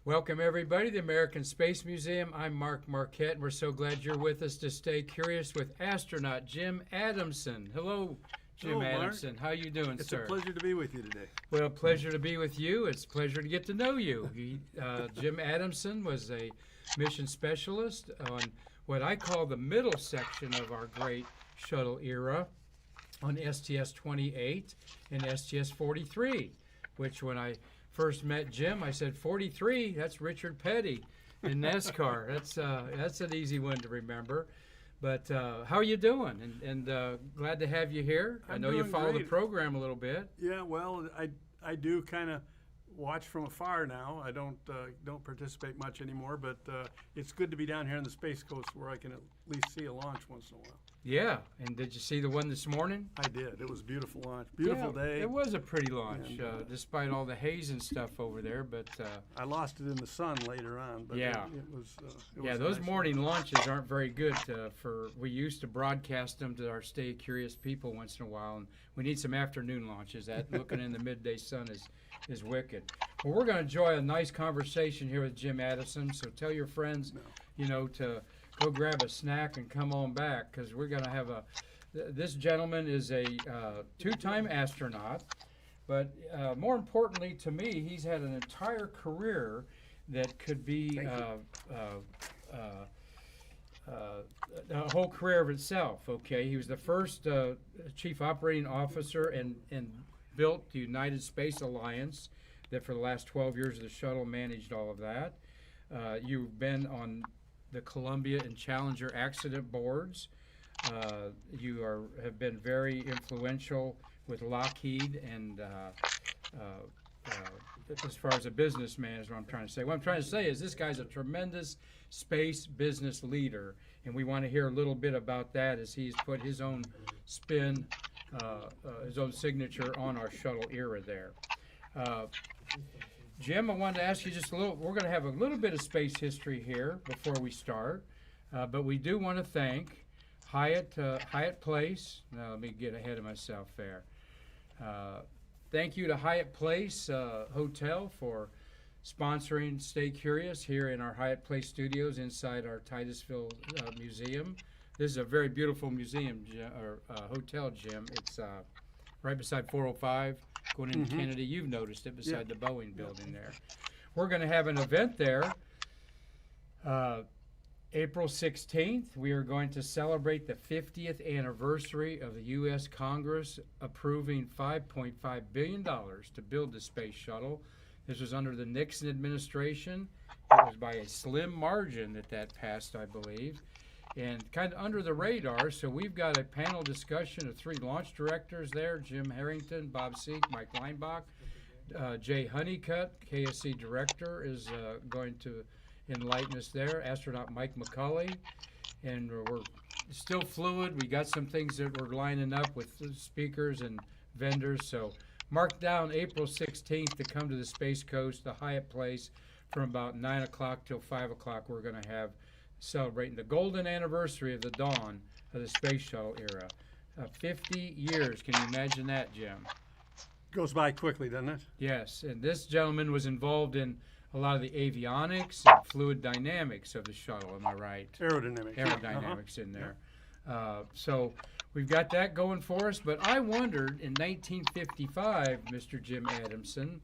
Welcome, everybody, to the American Space Museum. I'm Mark Marquette, and we're so glad you're with us to stay curious with astronaut Jim Adamson. Hello, Jim Adamson. How you doing, it's sir? It's a pleasure to be with you today. Well, pleasure to be with you. It's a pleasure to get to know you. Jim Adamson was a mission specialist on what I call the middle section of our great shuttle era on STS-28 and STS-43, which when I first met Jim, I said, 43, that's Richard Petty in NASCAR. That's an easy one to remember. But how are you doing? And glad to have you here. I know you follow the program a little bit. Yeah, well, I do kind of watch from afar now. I don't participate much anymore, but it's good to be down here on the Space Coast where I can at least see a launch once in a while. Yeah, and did you see the one this morning? I did. It was a beautiful launch. Beautiful day. It was a pretty launch, and, despite all the haze and stuff over there. But I lost it in the sun later on. But yeah, it was those nice morning launches aren't very good. We used to broadcast them to our Stay Curious people once in a while, and we need some afternoon launches. That looking in the midday sun is wicked. Well, we're going to enjoy a nice conversation here with Jim Adamson. So tell your friends, to go grab a snack and come on back, because we're going to have this gentleman is a two-time astronaut, but more importantly to me, he's had an entire career that could be a whole career of itself. Okay, he was the first chief operating officer and built the United Space Alliance that for the last 12 years of the shuttle managed all of that. You've been on the Columbia and Challenger accident boards. You have been very influential with Lockheed and as far as a businessman is what I'm trying to say. What I'm trying to say is this guy's a tremendous space business leader, and we want to hear a little bit about that as he's put his own spin, his own signature on our shuttle era there. Jim, I wanted to ask you just a little, we're going to have a little bit of space history here before we start, but we do want to thank Hyatt Place. Now let me get ahead of myself there. Thank you to Hyatt Place Hotel for sponsoring Stay Curious here in our Hyatt Place studios inside our Titusville Museum. This is a very beautiful museum, hotel, Jim. It's right beside 405. Going into Kennedy, you've noticed it beside the Boeing building there. We're going to have an event there. April 16th, we are going to celebrate the 50th anniversary of the U.S. Congress approving $5.5 billion to build the space shuttle. This was under the Nixon administration. It was by a slim margin that passed, I believe, and kind of under the radar. So we've got a panel discussion of three launch directors there: Jim Harrington, Bob Seek, Mike Leinbach. Jay Honeycutt, KSC director, is going to enlighten us there. Astronaut Mike McCulley. And we're still fluid. We got some things that we're lining up with speakers and vendors. So mark down April 16th to come to the Space Coast, the Hyatt Place, from about 9 o'clock till 5 o'clock. We're going to have celebrating the golden anniversary of the dawn of the space shuttle era. 50 years. Can you imagine that, Jim? Goes by quickly, doesn't it? Yes, and this gentleman was involved in a lot of the avionics and fluid dynamics of the shuttle, am I right? Aerodynamics. In there. So we've got that going for us, but I wondered in 1955, Mr. Jim Adamson,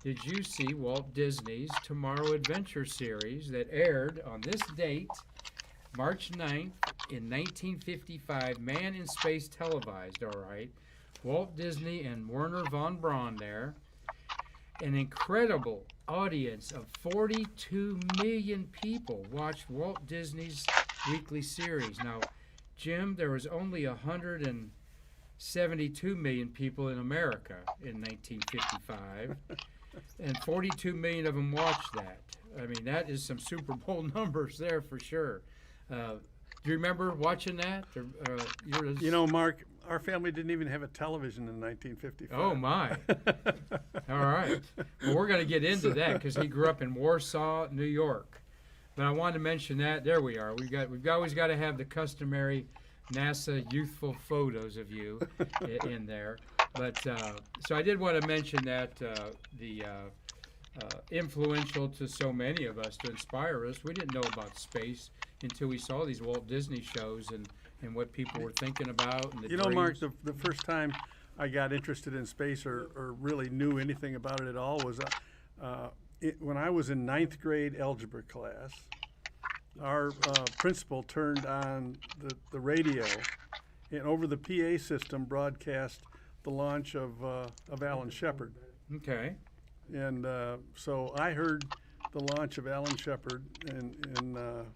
did you see Walt Disney's Tomorrow Adventure series that aired on this date, March 9th, in 1955, Man in Space televised, all right? Walt Disney and Werner von Braun there. An incredible audience of 42 million people watched Walt Disney's weekly series. Now, Jim, there was only 172 million people in America in 1955. And 42 million of them watched that. I mean, that is some Super Bowl numbers there for sure. Do you remember watching that? Mark, our family didn't even have a television in 1955. Oh, my. All right. Well, we're going to get into that because he grew up in Warsaw, New York. But I wanted to mention that. There we are. We've always got to have the customary NASA youthful photos of you in there. But so I did want to mention that the influential to so many of us, to inspire us. We didn't know about space until we saw these Walt Disney shows and what people were thinking about and the You know, Mark, dreams. the first time I got interested in space or really knew anything about it at all was when I was in ninth grade algebra class. Our principal turned on the radio and over the PA system broadcast the launch of Alan Shepard. Okay. And so I heard the launch of Alan Shepard in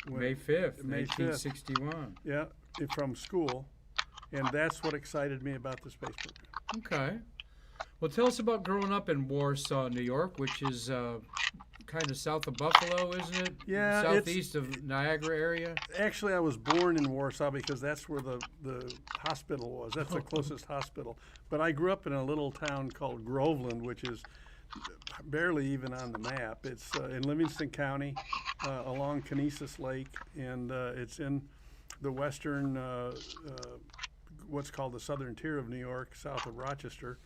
May 5th, May 5th. 1861. Yeah, from school, and that's what excited me about the space program. Okay. Well, tell us about growing up in Warsaw, New York, which is kind of south of Buffalo, isn't it? Yeah, Southeast of Niagara area. Actually, I was born in Warsaw because that's where the hospital was. That's the closest hospital. But I grew up in a little town called Groveland, which is barely even on the map. It's in Livingston County, along Conesus Lake, and it's in the western, what's called the southern tier of New York, south of Rochester.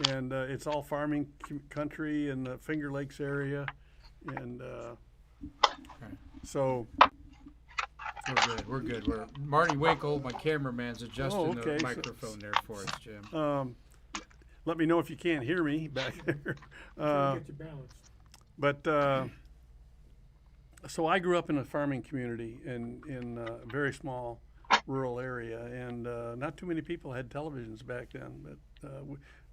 And it's all farming country in the Finger Lakes area. And so We're good. Marty Winkle, my cameraman's adjusting okay, the microphone there for us, Jim. let me know if you can't hear me back there. Trying to get you balanced. But so I grew up in a farming community in a very small rural area, and not too many people had televisions back then, but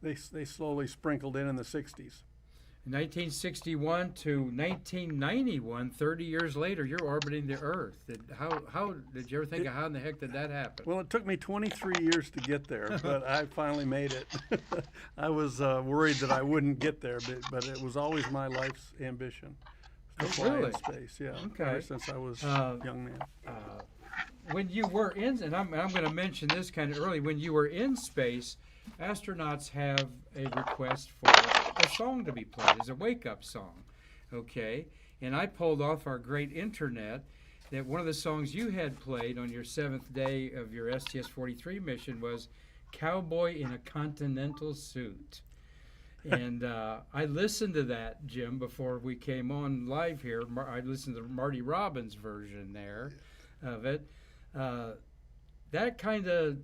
they slowly sprinkled in the 60s. 1961 to 1991, 30 years later, you're orbiting the Earth. How did you ever think of how in the heck did that happen? Well, it took me 23 years to get there, but I finally made it. I was worried that I wouldn't get there, but it was always my life's ambition to fly really? in space. Yeah, Okay. ever since I was a young man. When you were in, and I'm going to mention this kind of early, when you were in space, astronauts have a request for a song to be played as a wake-up song, okay? And I pulled off our great internet that one of the songs you had played on your 7th day of your STS-43 mission was Cowboy in a Continental Suit. And I listened to that, Jim, before we came on live here. I listened to Marty Robbins' version there of it. That kind of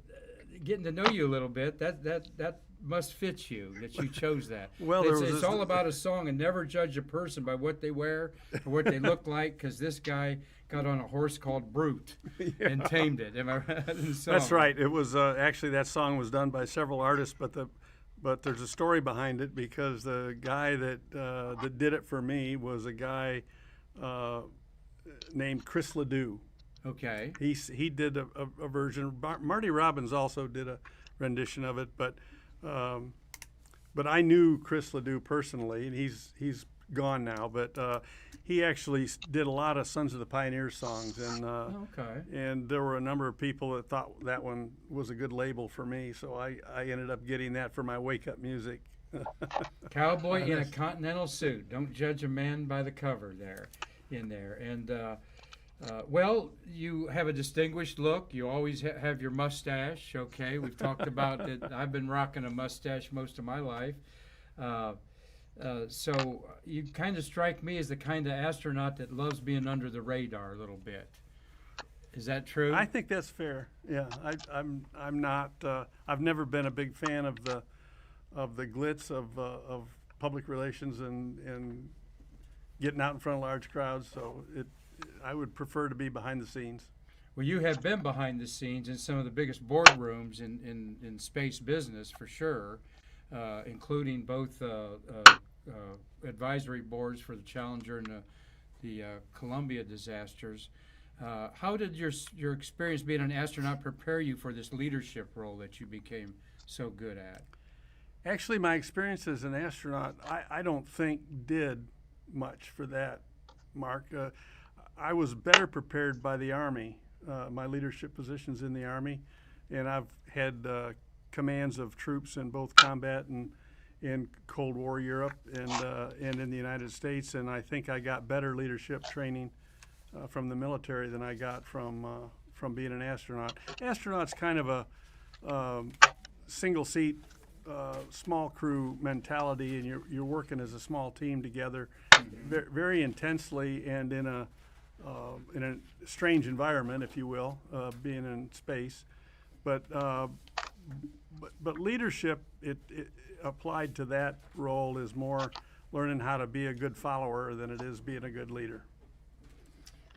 getting to know you a little bit, that must fit you, that you chose that. Well, it's all about a song, and never judge a person by what they wear or what they look like, because this guy got on a horse called Brute and tamed it. Am I right? In the song? That's right. It was actually that song was done by several artists, but there's a story behind it because the guy that did it for me was a guy named Chris Ledoux. Okay. He did a version. Marty Robbins also did a rendition of it, but I knew Chris Ledoux personally, and he's gone now. But he actually did a lot of Sons of the Pioneers songs, and Okay. and there were a number of people that thought that one was a good label for me, so I ended up getting that for my wake up music. Cowboy in a Continental Suit. Don't judge a man by the cover there, in there. And well, you have a distinguished look. You always have your mustache. Okay, we've talked about that. I've been rocking a mustache most of my life. So you kind of strike me as the kind of astronaut that loves being under the radar a little bit. Is that true? I think that's fair. Yeah, I'm not. I've never been a big fan of the glitz of public relations and getting out in front of large crowds. So I would prefer to be behind the scenes. Well, you have been behind the scenes in some of the biggest boardrooms in space business, for sure, including both advisory boards for the Challenger and the Columbia disasters. How did your experience being an astronaut prepare you for this leadership role that you became so good at? Actually, my experience as an astronaut, I don't think did much for that, Mark. I was better prepared by the Army, my leadership positions in the Army, and I've had commands of troops in both combat and in Cold War Europe and in the United States, and I think I got better leadership training from the military than I got from being an astronaut. Astronaut's kind of a single seat small crew mentality, and you're working as a small team together, very intensely, and in a strange environment, if you will, being in space. But leadership, it applied to that role is more learning how to be a good follower than it is being a good leader.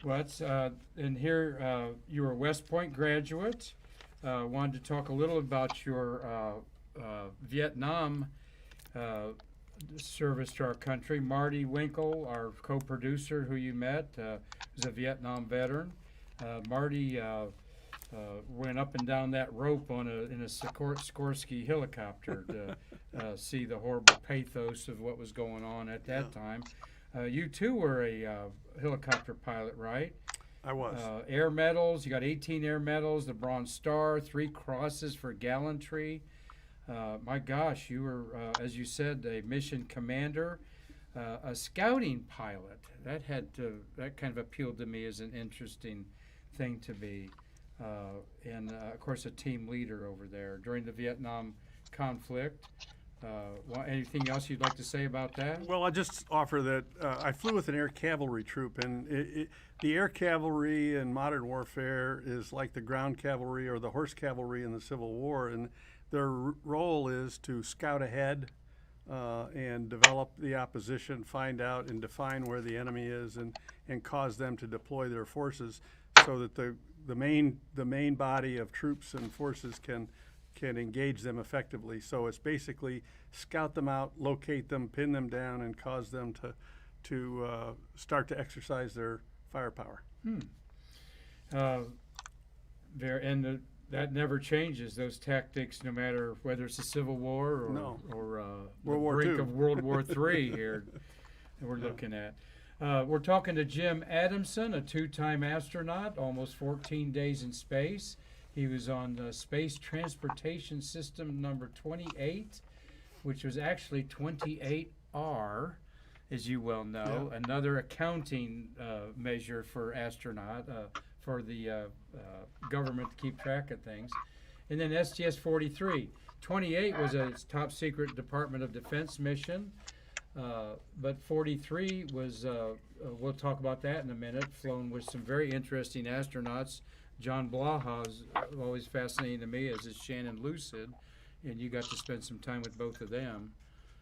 Well, it's, and here you were a West Point graduate. Wanted to talk a little about your Vietnam service to our country. Marty Winkle, our co-producer who you met, was a Vietnam veteran. Marty went up and down that rope in a Sikorsky helicopter to see the horrible pathos of what was going on at that time. You too were a helicopter pilot, right? I was. Air medals, you got 18 air medals, the Bronze Star, 3 crosses for gallantry. My gosh, you were, as you said, a mission commander, a scouting pilot. That kind of appealed to me as an interesting thing to be. And of course, a team leader over there during the Vietnam conflict. Anything else you'd like to say about that? Well, I'll just offer that I flew with an air cavalry troop, and the air cavalry in modern warfare is like the ground cavalry or the horse cavalry in the Civil War, and their role is to scout ahead and develop the opposition, find out and define where the enemy is, and cause them to deploy their forces so that the main body of troops and forces can engage them effectively. So it's basically scout them out, locate them, pin them down, and cause them to start to exercise their firepower. That never changes, those tactics, no matter whether it's the Civil War or the brink of World War III here that we're looking at. We're talking to Jim Adamson, a 2-time astronaut, almost 14 days in space. He was on the Space Transportation System number 28, which was actually 28R, as you well know, another accounting measure for astronaut, for the government to keep track of things. And then STS-43. 28 was a top secret Department of Defense mission, but 43 was, we'll talk about that in a minute, flown with some very interesting astronauts. John Blaha is always fascinating to me, as is Shannon Lucid, and you got to spend some time with both of them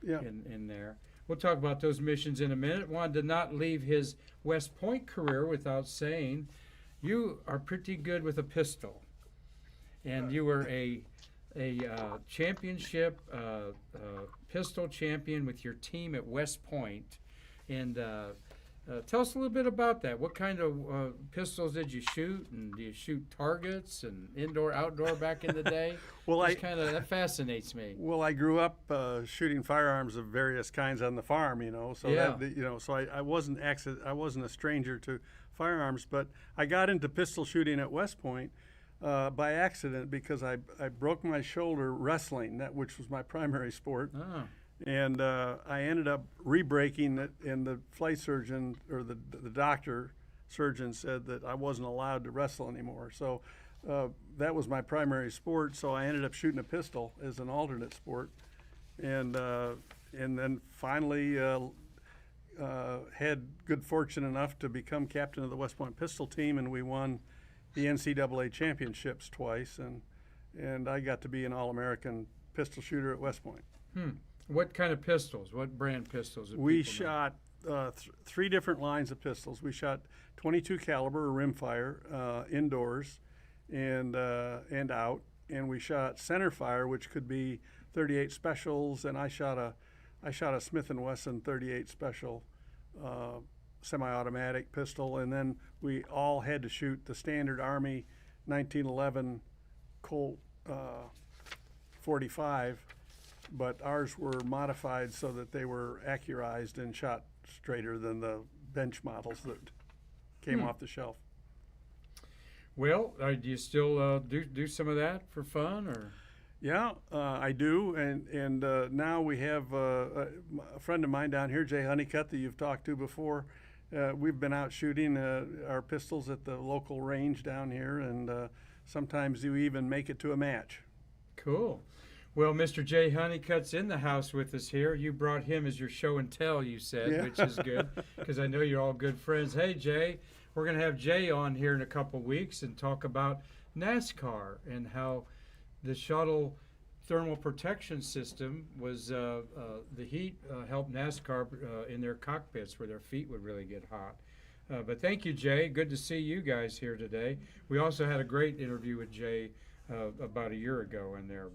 in there. We'll talk about those missions in a minute. Wanted to not leave his West Point career without saying you are pretty good with a pistol, and you were a championship pistol champion with your team at West Point, and tell us a little bit about that. What kind of pistols did you shoot, and do you shoot targets and indoor, outdoor back in the day? Well, that fascinates me. Well, I grew up shooting firearms of various kinds on the farm, so I wasn't a stranger to firearms, but I got into pistol shooting at West Point by accident because I broke my shoulder wrestling, which was my primary sport. Oh. And I ended up re-breaking it, and the flight surgeon, or the doctor surgeon, said that I wasn't allowed to wrestle anymore. So that was my primary sport, so I ended up shooting a pistol as an alternate sport. And then finally had good fortune enough to become captain of the West Point pistol team, and we won the NCAA championships twice, and I got to be an All-American pistol shooter at West Point. What kind of pistols? What brand pistols? We shot 3 different lines of pistols. We shot .22 caliber rimfire indoors and out, and we shot center fire, which could be .38 specials, and I shot a Smith & Wesson .38 special semi-automatic pistol, and then we all had to shoot the standard Army 1911 Colt 45. But ours were modified so that they were accurized and shot straighter than the bench models that came off the shelf. Well, do you still do some of that for fun, or? Yeah, I do, and now we have a friend of mine down here, Jay Honeycutt, that you've talked to before. We've been out shooting our pistols at the local range down here, and sometimes you even make it to a match. Cool. Well, Mr. Jay Honeycutt's in the house with us here. You brought him as your show and tell, you said, Yeah. which is good because I know you're all good friends. Hey, Jay, we're going to have Jay on here in a couple weeks and talk about NASCAR and how the shuttle thermal protection system was the heat helped NASCAR in their cockpits where their feet would really get hot. But thank you, Jay. Good to see you guys here today. We also had a great interview with Jay about a year ago in there.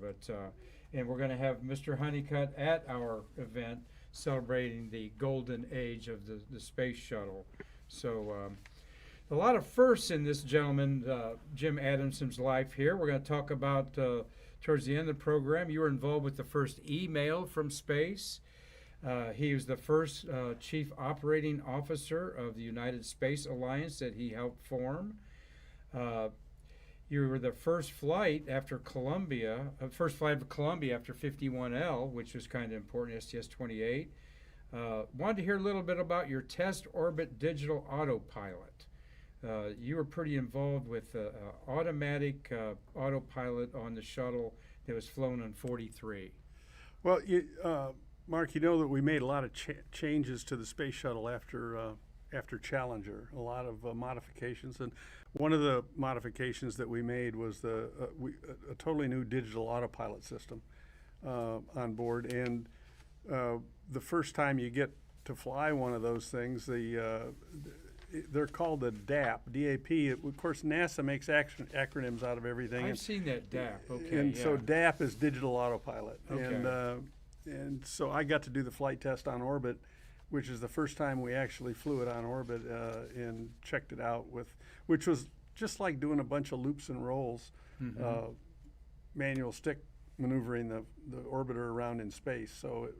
And we're going to have Mr. Honeycutt at our event celebrating the golden age of the space shuttle. So a lot of firsts in this gentleman, Jim Adamson's life here. We're going to talk about, towards the end of the program, you were involved with the first email from space. He was the first chief operating officer of the United Space Alliance that he helped form. You were the first flight after Columbia, first flight of Columbia after 51L, which was kind of important, STS-28. Wanted to hear a little bit about your test orbit digital autopilot. You were pretty involved with automatic autopilot on the shuttle that was flown on 43. Well, Mark, you know that we made a lot of changes to the space shuttle after Challenger, a lot of modifications, and one of the modifications that we made was a totally new digital autopilot system on board. And the first time you get to fly one of those things, they're called the DAP, D-A-P. Of course, NASA makes acronyms out of everything. I've seen that DAP. Okay. And yeah. so DAP is digital autopilot. Okay. And so I got to do the flight test on orbit, which is the first time we actually flew it on orbit and checked it out which was just like doing a bunch of loops and rolls, manual stick maneuvering the orbiter around in space. So it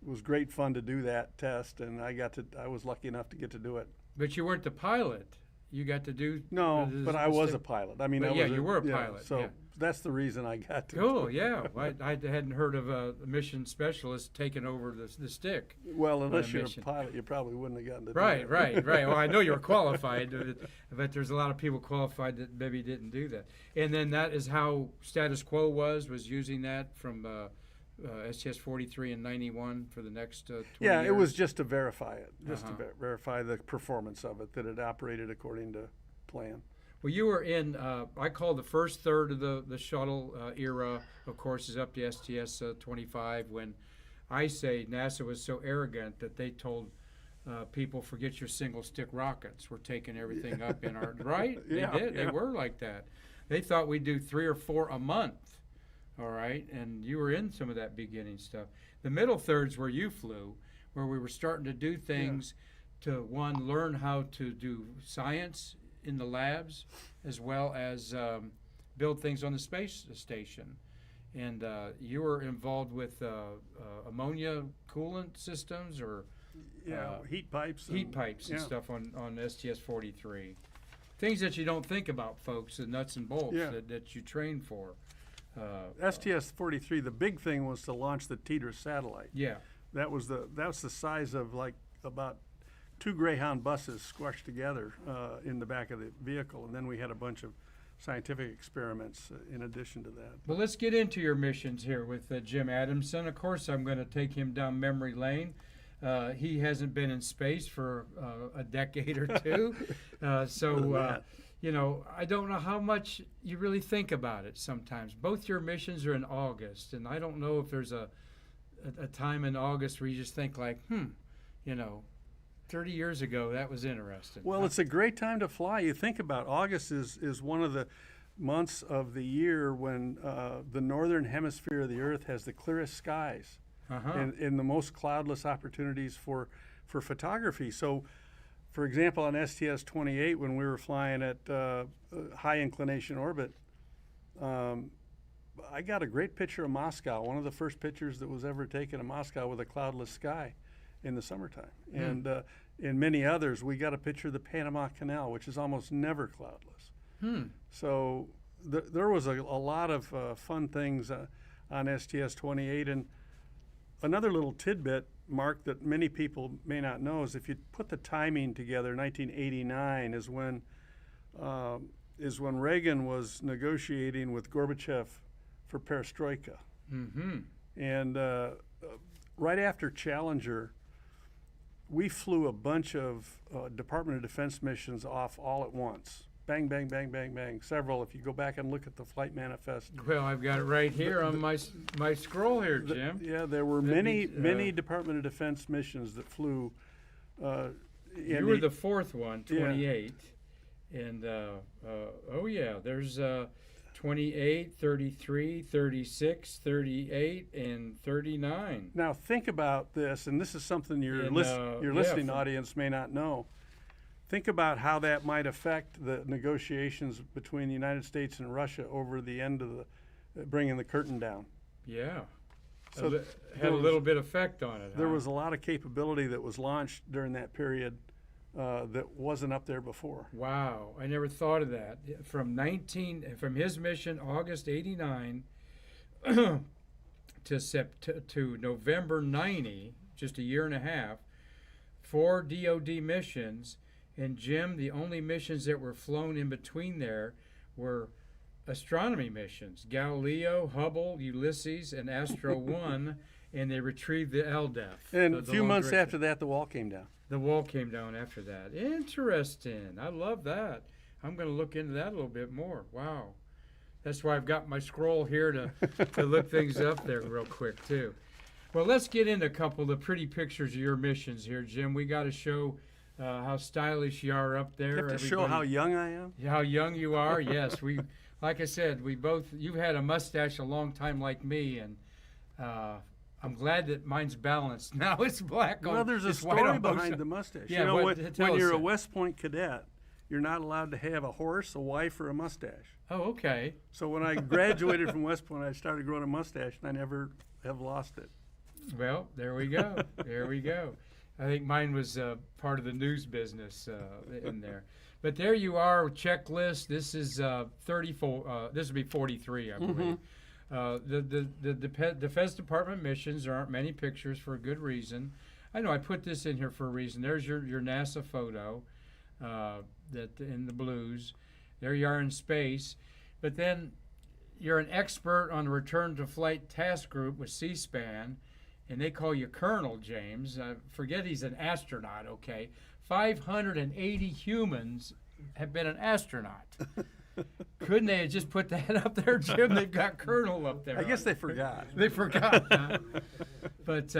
was great fun to do that test, and I was lucky enough to get to do it. But you weren't the pilot. You got to do. No, but I was a pilot. I mean, you were a pilot. So yeah. that's the reason I got to. Cool, yeah. I hadn't heard of a mission specialist taking over the stick. Well, unless you're a pilot, you probably wouldn't have gotten to do Right. that. Well, I know you're qualified, but there's a lot of people qualified that maybe didn't do that. And then that is how status quo was using that from STS-43 and 91 for the next 20 Yeah, years. it was just to verify it, just Uh-huh. to verify the performance of it, that it operated according to plan. Well, you were in, I call the first third of the shuttle era, of course, is up to STS-25, when I say NASA was so arrogant that they told people, forget your single-stick rockets. We're taking everything up in our, right? Yeah, They did. yeah. They were like that. They thought we'd do 3 or 4 a month, all right? And you were in some of that beginning stuff. The middle thirds where you flew, where we were starting to do things to, one, learn how to do science in the labs, as well as build things on the space station. And you were involved with ammonia coolant systems or heat pipes. heat pipes and stuff on STS-43. Things that you don't think about, folks, the nuts and bolts that you train for. STS-43, the big thing was to launch the TDRS satellite. Yeah. That was the size of like about 2 Greyhound buses squashed together in the back of the vehicle, and then we had a bunch of scientific experiments in addition to that. Well, let's get into your missions here with Jim Adamson. Of course, I'm going to take him down memory lane. He hasn't been in space for a decade or two, so you know, I don't know how much you really think about it sometimes. Both your missions are in August, and I don't know if there's a time in August where you just think like, you know, 30 years ago, that was interesting. Well, it's a great time to fly. You think about August is one of the months of the year when the northern hemisphere of the Earth has the clearest skies and the most cloudless opportunities for photography. So, for example, on STS-28, when we were flying at high inclination orbit, I got a great picture of Moscow, one of the first pictures that was ever taken of Moscow with a cloudless sky in the summertime. And in many others, we got a picture of the Panama Canal, which is almost never cloudless. So there was a lot of fun things on STS-28. And another little tidbit, Mark, that many people may not know is if you put the timing together, 1989 is when Reagan was negotiating with Gorbachev for perestroika. Mm-hmm. And right after Challenger, we flew a bunch of Department of Defense missions off all at once. Bang, bang, bang, bang, bang. Several. If you go back and look at the flight manifest. Well, I've got it right here on my scroll here, Jim. Yeah, there were many Department of Defense missions that flew. You were the fourth one, 28. Yeah. And, oh yeah, there's 28, 33, 36, 38, and 39. Now think about this, and this is something your listening audience may not know. Think about how that might affect the negotiations between the United States and Russia over the end of bringing the curtain down. Yeah. So it had a little bit effect on it. There was a lot of capability that was launched during that period that wasn't up there before. Wow, I never thought of that. From his mission, August '89, to November '90, just a year and a half, 4 DoD missions. And Jim, the only missions that were flown in between there were astronomy missions: Galileo, Hubble, Ulysses, and Astro 1, and they retrieved the LDEF. And a few months after that, the wall came down. The wall came down after that. Interesting. I love that. I'm going to look into that a little bit more. Wow. That's why I've got my scroll here to look things up there real quick, too. Well, let's get into a couple of the pretty pictures of your missions here, Jim. We got to show how stylish you are up there. You have to show how young I am? How young you are, yes. Like I said, you've had a mustache a long time like me, and I'm glad that mine's balanced. Now it's black on. Well, there's a story behind the mustache. Yeah, you know, when you're a West Point cadet, you're not allowed to have a horse, a wife, or a mustache. Oh, okay. So when I graduated from West Point, I started growing a mustache, and I never have lost it. Well, there we go. There we go. I think mine was part of the news business in there. But there you are, checklist. This is 34. This would be 43, I believe. The Defense Department missions. There aren't many pictures for a good reason. I know I put this in here for a reason. There's your NASA photo that in the blues. There you are in space. But then you're an expert on the Return to Flight Task Group with C-SPAN. And they call you Colonel James. Forget he's an astronaut, okay? 580 humans have been an astronaut. Couldn't they have just put that up there, Jim? They've got Colonel up there. I guess they forgot. They forgot. Huh? But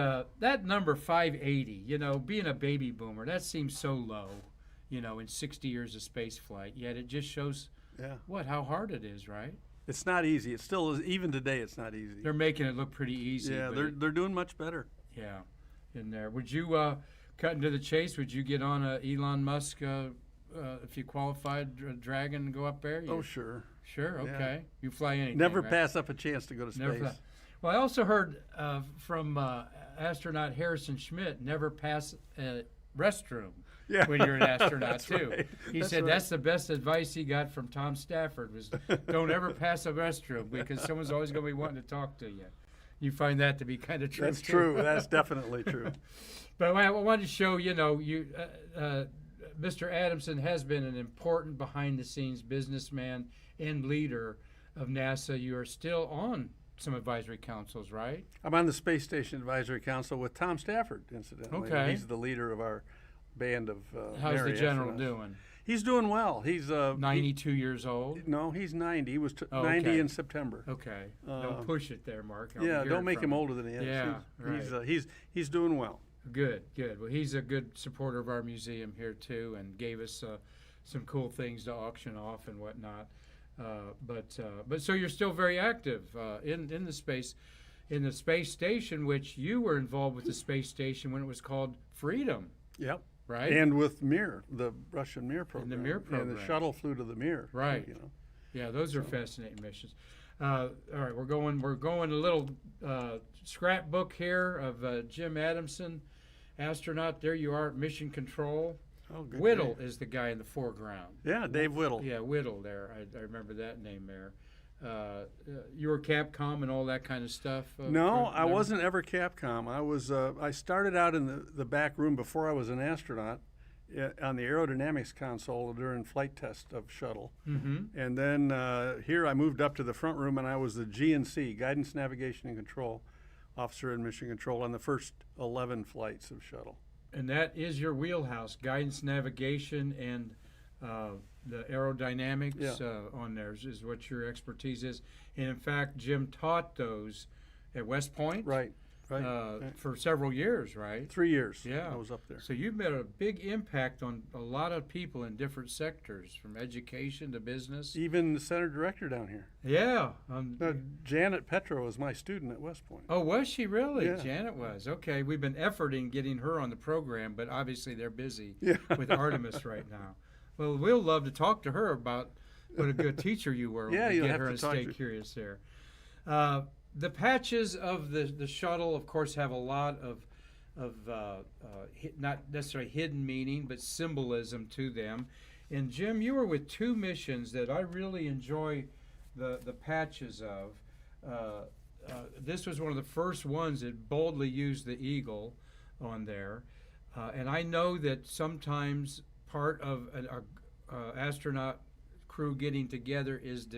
that number 580, being a baby boomer, that seems so low, in 60 years of space flight. Yet it just shows how hard it is, right? It's not easy. It still is. Even today, it's not easy. They're making it look pretty easy. Yeah, they're doing much better. Yeah, in there. Would you cut into the chase? Would you get on Elon Musk if you qualified Dragon and go up there? Oh, sure. Sure. Okay. Yeah. You fly anything. Never right? pass up a chance to go to space. Well, I also heard from astronaut Harrison Schmitt, never pass a restroom. Yeah. When you're an astronaut too. Right. He said that's the best advice he got from Tom Stafford was don't ever pass a restroom because someone's always going to be wanting to talk to you. You find that to be kind of true. That's true. That's definitely true. But I wanted to show, Mr. Adamson has been an important behind-the-scenes businessman and leader of NASA. You are still on some advisory councils, right? I'm on the Space Station Advisory Council with Tom Stafford, incidentally. Okay. He's the leader of our band of How's the general astronauts. doing? He's doing well. He's 92 years old. No, he's 90. He was 90 in September. Okay. Don't push it there, Mark. Don't make him older than he is. Yeah, right. He's doing well. Good. Well, he's a good supporter of our museum here too, and gave us some cool things to auction off and whatnot. But so you're still very active in the space station, which you were involved with the space station when it was called Freedom. Yep. Right. And with Mir, the Russian Mir program. And the Mir program. And the shuttle flew to the Mir. Right. Yeah, those are fascinating missions. All right, we're going a little scrapbook here of Jim Adamson, astronaut. There you are at Mission Control. Oh, good. Whittle is the guy in the foreground. Yeah, Dave Whittle. Yeah, Whittle there. I remember that name there. You were Capcom and all that kind of stuff? No, I wasn't ever Capcom. I started out in the back room before I was an astronaut on the aerodynamics console during flight test of shuttle. Mm-hmm. And then here I moved up to the front room, and I was the GNC, Guidance, Navigation, and Control Officer in Mission Control on the first 11 flights of shuttle. And that is your wheelhouse, guidance, navigation, and the aerodynamics on there is what your expertise is. And in fact, Jim taught those at West Point. Right. For several years, right? 3 years. Yeah. I was up there. So you've made a big impact on a lot of people in different sectors, from education to business. Even the center director down here. Yeah. Janet Petro was my student at West Point. Oh, was she really? Yeah. Janet was. Okay, we've been efforting getting her on the program, but obviously they're busy Yeah. with Artemis right now. Well, we'll love to talk to her about what a good teacher you were. Yeah, when we you'll get have her to and talk stay to- curious there. The patches of the shuttle, of course, have a lot of not necessarily hidden meaning, but symbolism to them. And Jim, you were with two missions that I really enjoy the patches of. This was one of the first ones that boldly used the eagle on there. And I know that sometimes part of an astronaut crew getting together is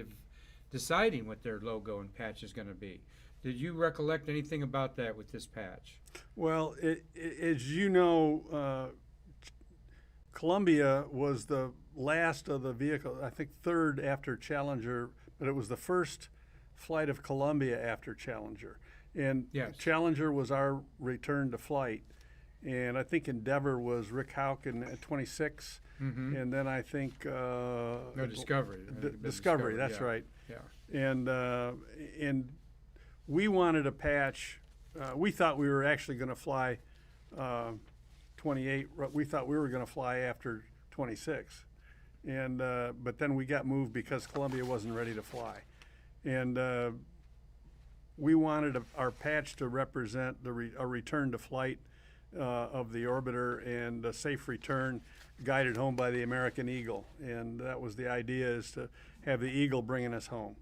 deciding what their logo and patch is going to be. Did you recollect anything about that with this patch? Well, as you know, Columbia was the last of the vehicle, I think third after Challenger, but it was the first flight of Columbia after Challenger. And Yes. Challenger was our return to flight. And I think Endeavour was Rick Houken at 26. Mm-hmm. And then I think No, Discovery. Discovery, that's yeah. right. Yeah. And we wanted a patch. We thought we were actually going to fly 28. We thought we were going to fly after 26, and but then we got moved because Columbia wasn't ready to fly, and we wanted our patch to represent a return to flight of the orbiter and a safe return, guided home by the American Eagle. And that was the idea, is to have the Eagle bringing us home.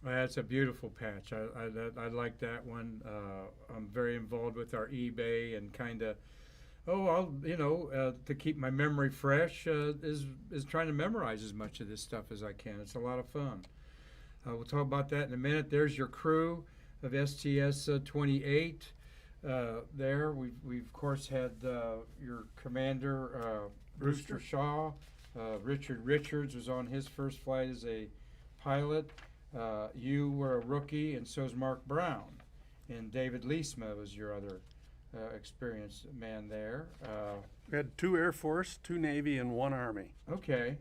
Well, that's a beautiful patch. I like that one. I'm very involved with our eBay and kind of, to keep my memory fresh is trying to memorize as much of this stuff as I can. It's a lot of fun. We'll talk about that in a minute. There's your crew of STS-28. There, we've of course had your commander Brewster Shaw. Richard Richards was on his first flight as a pilot. You were a rookie, and so is Mark Brown. And David Leesma was your other experienced man there. We had 2 Air Force, 2 Navy, and 1 Army. Okay.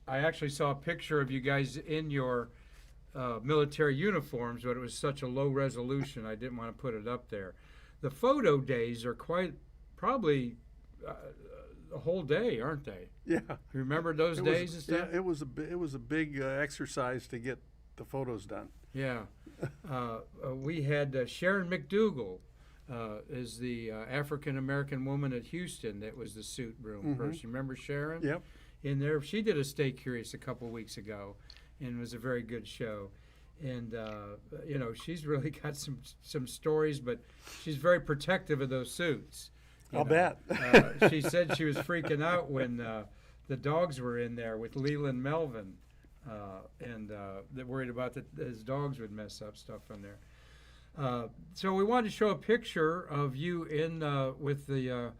I actually saw a picture of you guys in your military uniforms, but it was such a low resolution I didn't want to put it up there. The photo days are probably a whole day, aren't they? Yeah. You remember those days and stuff? Yeah, it was a big exercise to get the photos done. Yeah. We had Sharon McDougall is the African-American woman at Houston that was the suit room person. Remember Sharon? Yep. In there, she did a Stay Curious a couple weeks ago, and it was a very good show. And she's really got some stories, but she's very protective of those suits. I'll bet. She said she was freaking out when the dogs were in there with Leland Melvin, and they're worried about that his dogs would mess up stuff in there. So we wanted to show a picture of you in with the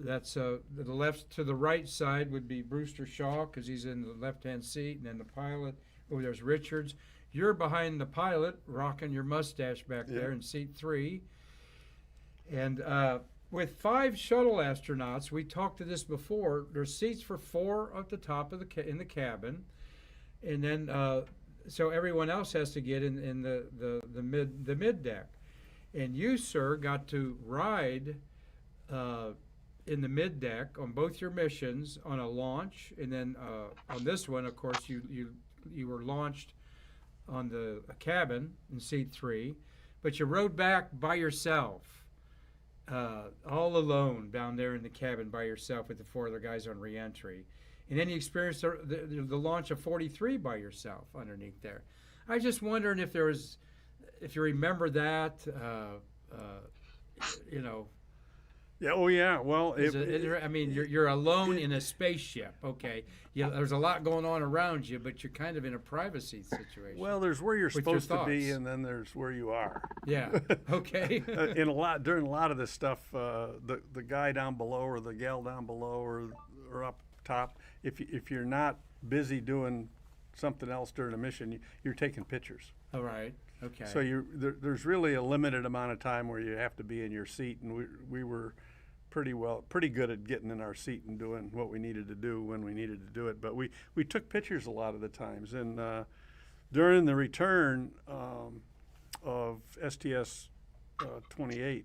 that's the left to the right side would be Brewster Shaw, because he's in the left-hand seat, and then the pilot. Oh, there's Richards. You're behind the pilot, rocking your mustache back there in seat 3. And with 5 shuttle astronauts, we talked to this before. There's seats for 4 at the top of in the cabin, and then so everyone else has to get in the mid deck. And you, sir, got to ride in the mid deck on both your missions on a launch, and then on this one, of course, you were launched on the cabin in seat 3, but you rode back by yourself. All alone down there in the cabin by yourself with the 4 other guys on reentry. And then you experienced the launch of 43 by yourself underneath there. I was just wondering if if you remember that, Yeah. Oh, yeah. Well, I mean, you're alone in a spaceship. Okay, yeah. There's a lot going on around you, but you're kind of in a privacy situation. well, there's where you're With your supposed to be, thoughts. and then there's where you are. Yeah. Okay. During a lot of this stuff, the guy down below or the gal down below or up top, if you're not busy doing something else during a mission, you're taking pictures. All right. Okay. So there's really a limited amount of time where you have to be in your seat, and we were pretty good at getting in our seat and doing what we needed to do when we needed to do it. But we took pictures a lot of the times, and during the return of STS-28,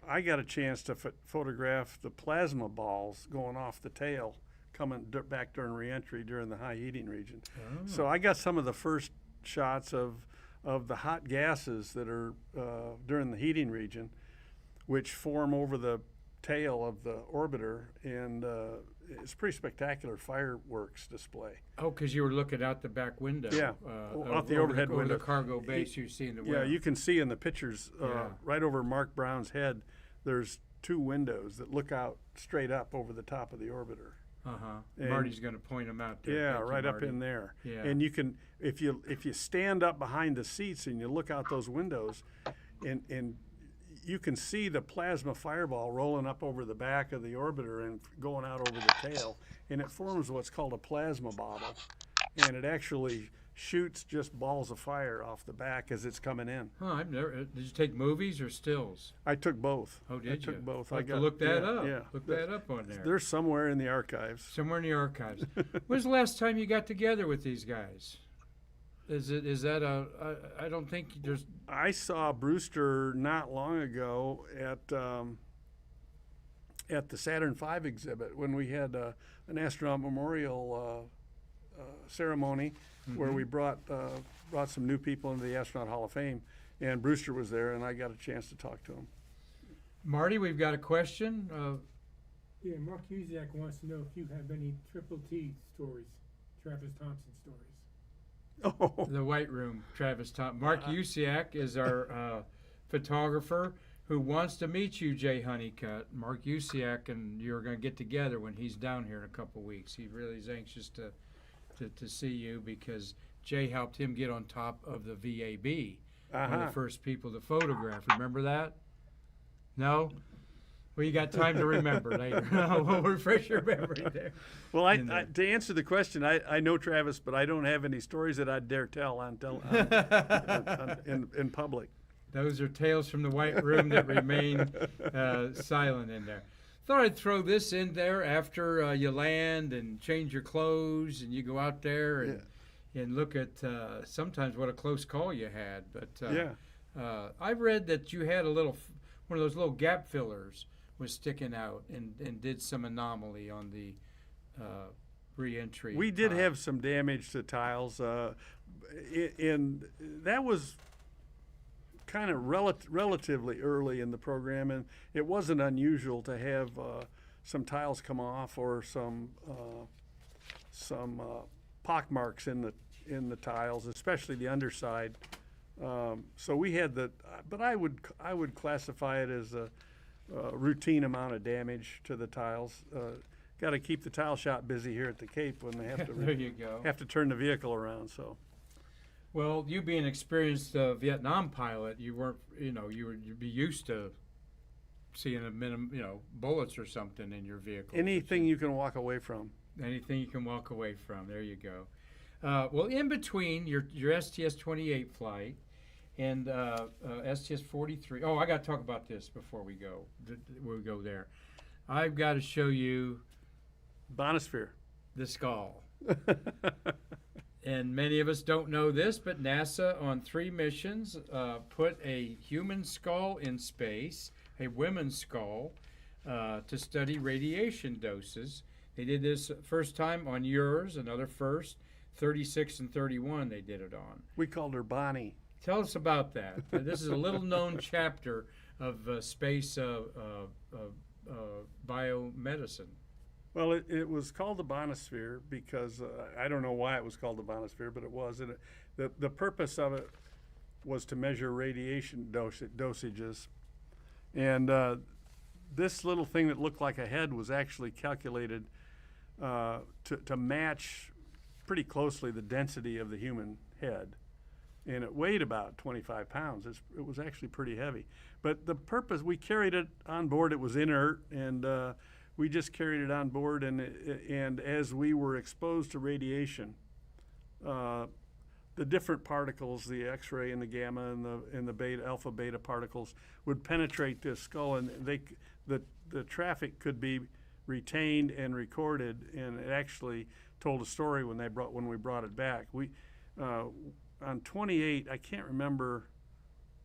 I got a chance to photograph the plasma balls going off the tail coming back during reentry during the high heating region. Oh. So I got some of the first shots of the hot gases that are during the heating region, which form over the tail of the orbiter, and it's a pretty spectacular fireworks display. Oh, because you were looking out the back window. Yeah, out the overhead over window. the cargo base, you see in the Yeah, window. you can see in the pictures Yeah. right over Mark Brown's head, there's 2 windows that look out straight up over the top of the orbiter. And Marty's going to point them out there. Yeah, Thank you, right up Marty. in there. Yeah. And you can, if you stand up behind the seats and you look out those windows, and you can see the plasma fireball rolling up over the back of the orbiter and going out over the tail, and it forms what's called a plasma bottle, and it actually shoots just balls of fire off the back as it's coming in. Huh, I've never. Did you take movies or stills? I took both. Oh, did I you? took both. I'll I have to got look that up. Yeah. Look that up on there. They're somewhere in the archives. Somewhere in the archives. When's the last time you got together with these guys? Is that I don't think there's. I saw Brewster not long ago at the Saturn V exhibit when we had an astronaut memorial ceremony where we brought some new people into the Astronaut Hall of Fame, and Brewster was there, and I got a chance to talk to him. Marty, we've got a question. Yeah, Mark Usiak wants to know if you have any Triple T stories, Travis Thompson stories. Oh, The White Room, Travis Thompson. Mark Usiak is our photographer who wants to meet you, Jay Honeycutt. Mark Usiak and you're going to get together when he's down here in a couple weeks. He really is anxious to see you because Jay helped him get on top of the VAB, one of the first people to photograph. Remember that? No? Well, you got time to remember later. We'll refresh your memory there. well, to answer the question, I know Travis, but I don't have any stories that I'd dare tell in public. Those are tales from the White Room that remain silent in there. Thought I'd throw this in there after you land and change your clothes and you go out there and look at sometimes what a close call you had. But I've read that you had one of those little gap fillers was sticking out and did some anomaly on the re-entry. We did have some damage to tiles, and that was kind of relatively early in the program, and it wasn't unusual to have some tiles come off or some pock marks in the tiles, especially the underside. So we had but I would classify it as a routine amount of damage to the tiles. Got to keep the tile shop busy here at the Cape when they have to there you go. have to turn the vehicle around. So. Well, you being an experienced Vietnam pilot, you weren't, you'd be used to seeing bullets or something in your vehicle. Anything you can walk away from. Anything you can walk away from. There you go. Well, in between your STS-28 flight and STS-43. Oh, I got to talk about this before we go. We'll go there. I've got to show you Bonosphere. the skull. And many of us don't know this, but NASA on 3 missions put a human skull in space, a women's skull, to study radiation doses. They did this first time on yours, another first, 36 and 31 they did it on. We called her Bonnie. Tell us about that. This is a little-known chapter of space biomedicine. Well, it was called the Bonosphere because I don't know why it was called the Bonosphere, but it was. And the purpose of it was to measure radiation dosages. And this little thing that looked like a head was actually calculated to match pretty closely the density of the human head. And it weighed about 25 pounds. It was actually pretty heavy. But the purpose, we carried it on board. It was inert, and we just carried it on board. And as we were exposed to radiation, the different particles, the X-ray and the gamma and the beta, alpha beta particles, would penetrate this skull, and the traffic could be retained and recorded, and it actually told a story when we brought it back. We on 28, I can't remember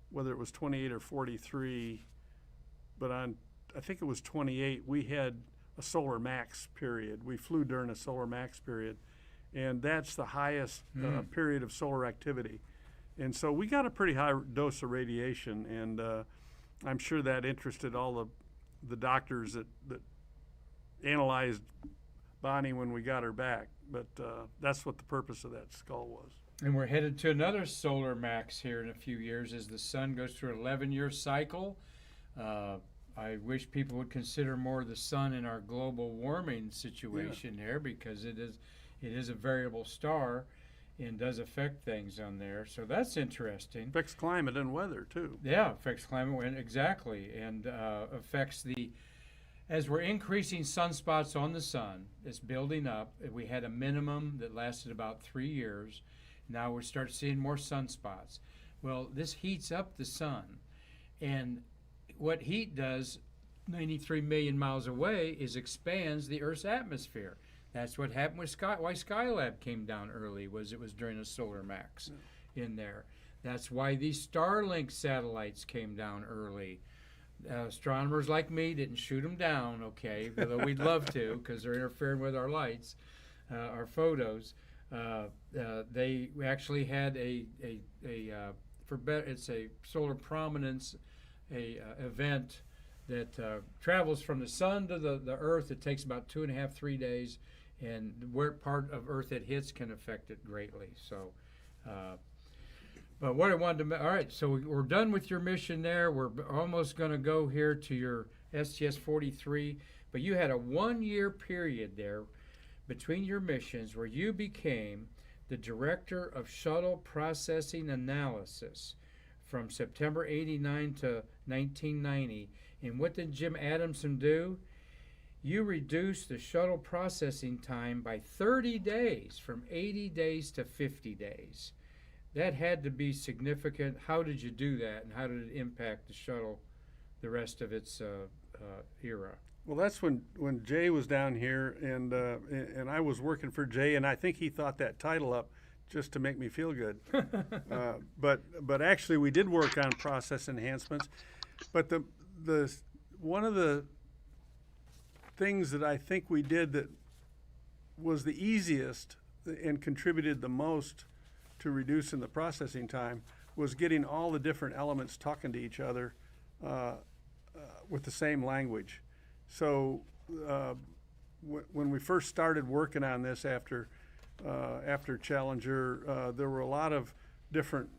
whether it was 28 or 43, but I think it was 28, we had a solar max period. We flew during a solar max period, and that's the highest period of solar activity. And so we got a pretty high dose of radiation, and I'm sure that interested all the doctors that analyzed Bonnie when we got her back. But that's what the purpose of that skull was. And we're headed to another solar max here in a few years as the sun goes through an 11-year cycle. I wish people would consider more of the sun in our global warming situation here, because it is a variable star and does affect things on there. So that's interesting. Affects climate and weather too. Yeah, affects climate, exactly, and affects as we're increasing sunspots on the sun, it's building up. We had a minimum that lasted about 3 years. Now we start seeing more sunspots. Well, this heats up the sun, and what heat does 93 million miles away is expands the Earth's atmosphere. That's what happened with why Skylab came down early, it was during a solar max in there. That's why these Starlink satellites came down early. Astronomers like me didn't shoot them down, okay, although we'd love to, because they're interfering with our lights, our photos. They actually had it's a solar prominence, event that travels from the sun to the Earth. It takes about 2.5, 3 days, and where part of Earth it hits can affect it greatly. So, but what I wanted to, all right, so we're done with your mission there. We're almost going to go here to your STS-43, but you had a 1-year period there between your missions where you became the Director of Shuttle Processing Analysis from September 89 to 1990. And what did Jim Adamson do? You reduced the shuttle processing time by 30 days, from 80 days to 50 days. That had to be significant. How did you do that, and how did it impact the shuttle the rest of its era? Well, that's when Jay was down here, and I was working for Jay, and I think he thought that title up just to make me feel good. But actually, we did work on process enhancements. But the one of the things that I think we did that was the easiest and contributed the most to reducing the processing time was getting all the different elements talking to each other with the same language. So when we first started working on this after Challenger, there were a lot of different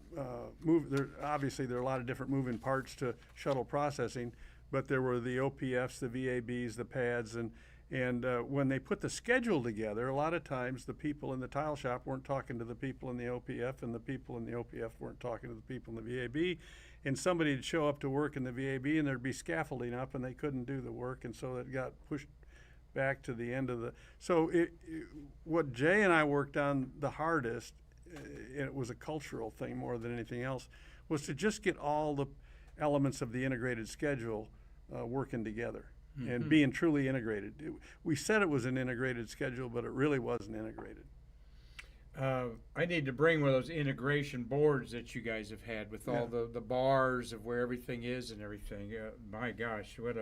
obviously there are a lot of different moving parts to shuttle processing, but there were the OPFs, the VABs, the pads, and when they put the schedule together, a lot of times the people in the tile shop weren't talking to the people in the OPF, and the people in the OPF weren't talking to the people in the VAB. And somebody would show up to work in the VAB, and there'd be scaffolding up, and they couldn't do the work, and so it got pushed back to the end of the. So what Jay and I worked on the hardest, and it was a cultural thing more than anything else, was to just get all the elements of the integrated schedule working together. Mm-hmm. And being truly integrated. We said it was an integrated schedule, but it really wasn't integrated. I need to bring one of those integration boards that you guys have had with all the bars of where everything is and everything. My gosh, what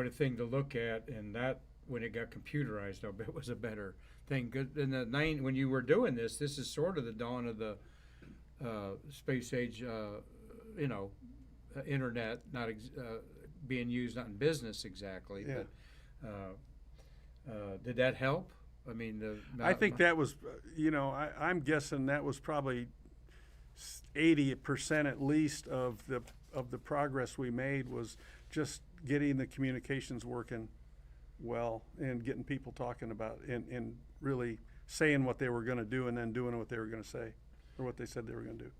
a thing to look at! And that, when it got computerized, I bet it was a better thing. Good in the when you were doing this is sort of the dawn of the space age. Internet, not being used not in business exactly, but did that help? I mean, I think that was, I'm guessing that was probably 80% at least of the progress we made was just getting the communications working well and getting people talking about and really saying what they were going to do and then doing what they were going to say or what they said they were going to do.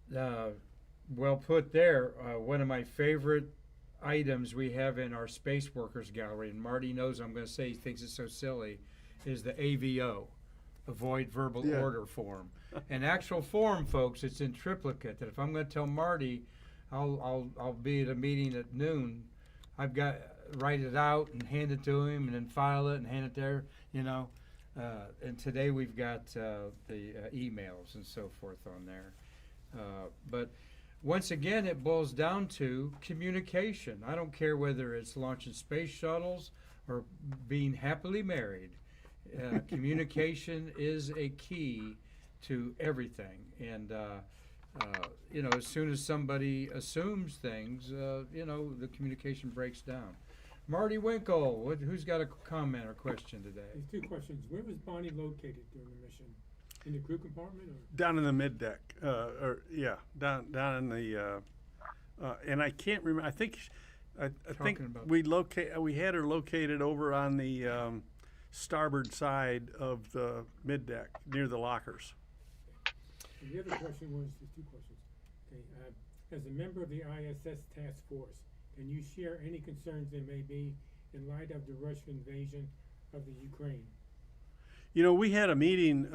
Well put there. One of my favorite items we have in our Space Workers Gallery, and Marty knows I'm going to say he thinks it's so silly, is the AVO, Avoid Verbal Yeah. Order form. In actual form, folks, it's in triplicate. That if I'm going to tell Marty I'll be at a meeting at noon, I've got write it out and hand it to him, and then file it and hand it there. And today we've got the emails and so forth on there. But once again, it boils down to communication. I don't care whether it's launching space shuttles or being happily married. Communication is a key to everything. And, as soon as somebody assumes things, the communication breaks down. Marty Winkle, who's got a comment or question today? There's two questions. Where was Bonnie located during the mission? In the crew compartment, or? Down in the mid deck, down in the, and I can't remember. I think we had her located over on the starboard side of the mid deck near the lockers. And the other question was, there's two questions. Okay, as a member of the ISS task force, can you share any concerns there may be in light of the Russian invasion of the Ukraine? We had a meeting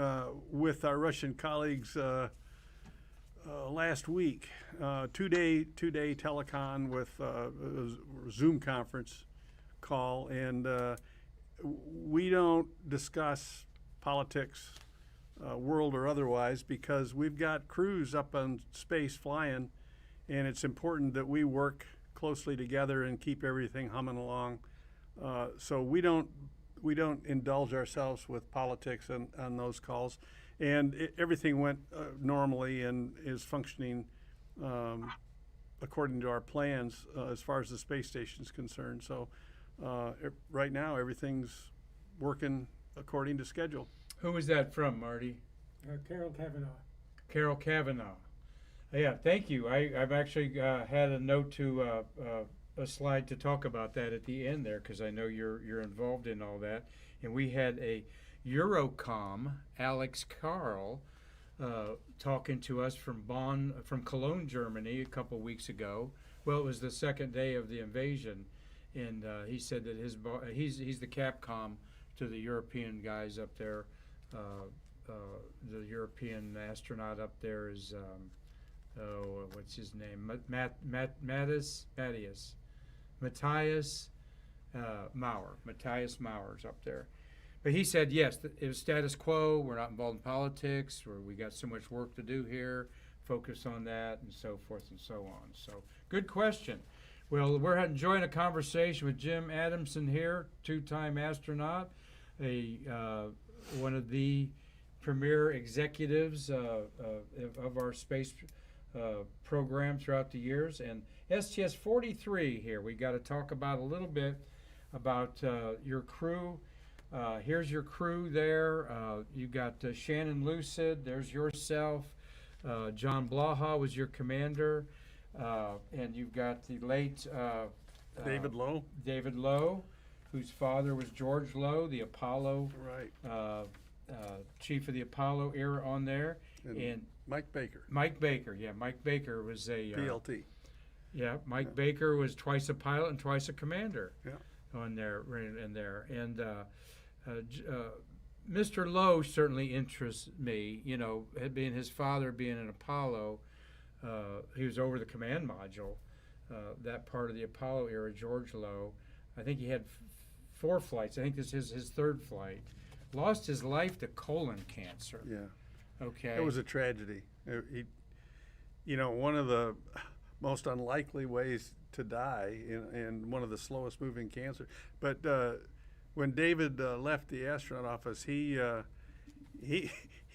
with our Russian colleagues last week, two-day telecon with a Zoom conference call, and we don't discuss politics, world or otherwise, because we've got crews up in space flying, and it's important that we work closely together and keep everything humming along. So we don't indulge ourselves with politics on those calls, and everything went normally and is functioning according to our plans as far as the space station is concerned. So right now everything's working according to schedule. Who was that from, Marty? Carol Kavanaugh. Carol Kavanaugh. Yeah, thank you. I've actually had a note to a slide to talk about that at the end there, because I know you're involved in all that. And we had a Eurocom, Alex Carl, talking to us from Cologne, Germany, a couple weeks ago. Well, it was the second day of the invasion, and he said that he's the Capcom to the European guys up there. The European astronaut up there is what's his name? Matthias Maurer's up there. But he said, yes, it was status quo. We're not involved in politics. We got so much work to do here. Focus on that, and so forth and so on. So, good question. Well, we're enjoying a conversation with Jim Adamson here, two-time astronaut, one of the premier executives of our space program throughout the years. And STS-43 here, we got to talk about a little bit about your crew. Here's your crew there. You got Shannon Lucid, there's yourself. John Blaha was your commander. And you've got the late David Lowe, whose father was George Lowe, the Apollo chief of the Apollo era on there. And Mike Baker. Mike Baker was a PLT. Mike Baker was twice a pilot and twice a commander. Yeah. On there, in there, and Mr. Lowe certainly interests me. Being his father being an Apollo, he was over the command module, that part of the Apollo era. George Lowe, I think he had 4 flights. I think this is his 3rd flight. Lost his life to colon cancer. Yeah. Okay. It was a tragedy. One of the most unlikely ways to die and one of the slowest moving cancer. But when David left the astronaut office, he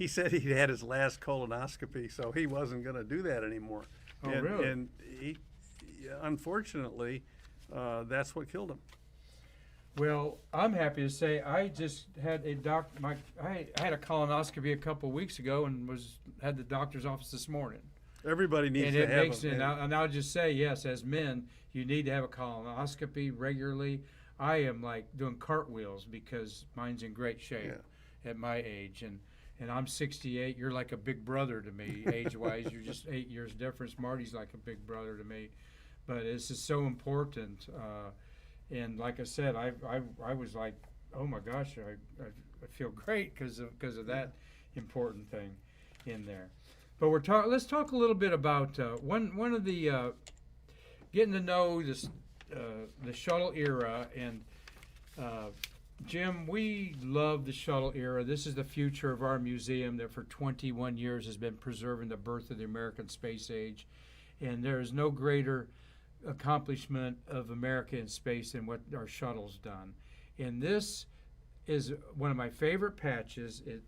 said he'd had his last colonoscopy, so he wasn't going to do that anymore. Oh, really? And he, unfortunately, that's what killed him. Well, I'm happy to say I just had I had a colonoscopy a couple weeks ago and had the doctor's office this morning. Everybody needs And to it have makes them. it, and I'll just say, yes, as men, you need to have a colonoscopy regularly. I am like doing cartwheels because mine's in great shape at my age, and I'm 68. You're like a big brother to me, age-wise. You're just 8 years difference. Marty's like a big brother to me, but this is so important. And like I said, I was like, oh my gosh, I feel great because of that important thing in there. But let's talk a little bit about one of the getting to know this the shuttle era. And Jim, we love the shuttle era. This is the future of our museum that for 21 years has been preserving the birth of the American space age. And there is no greater accomplishment of America in space than what our shuttle's done. And this is one of my favorite patches. It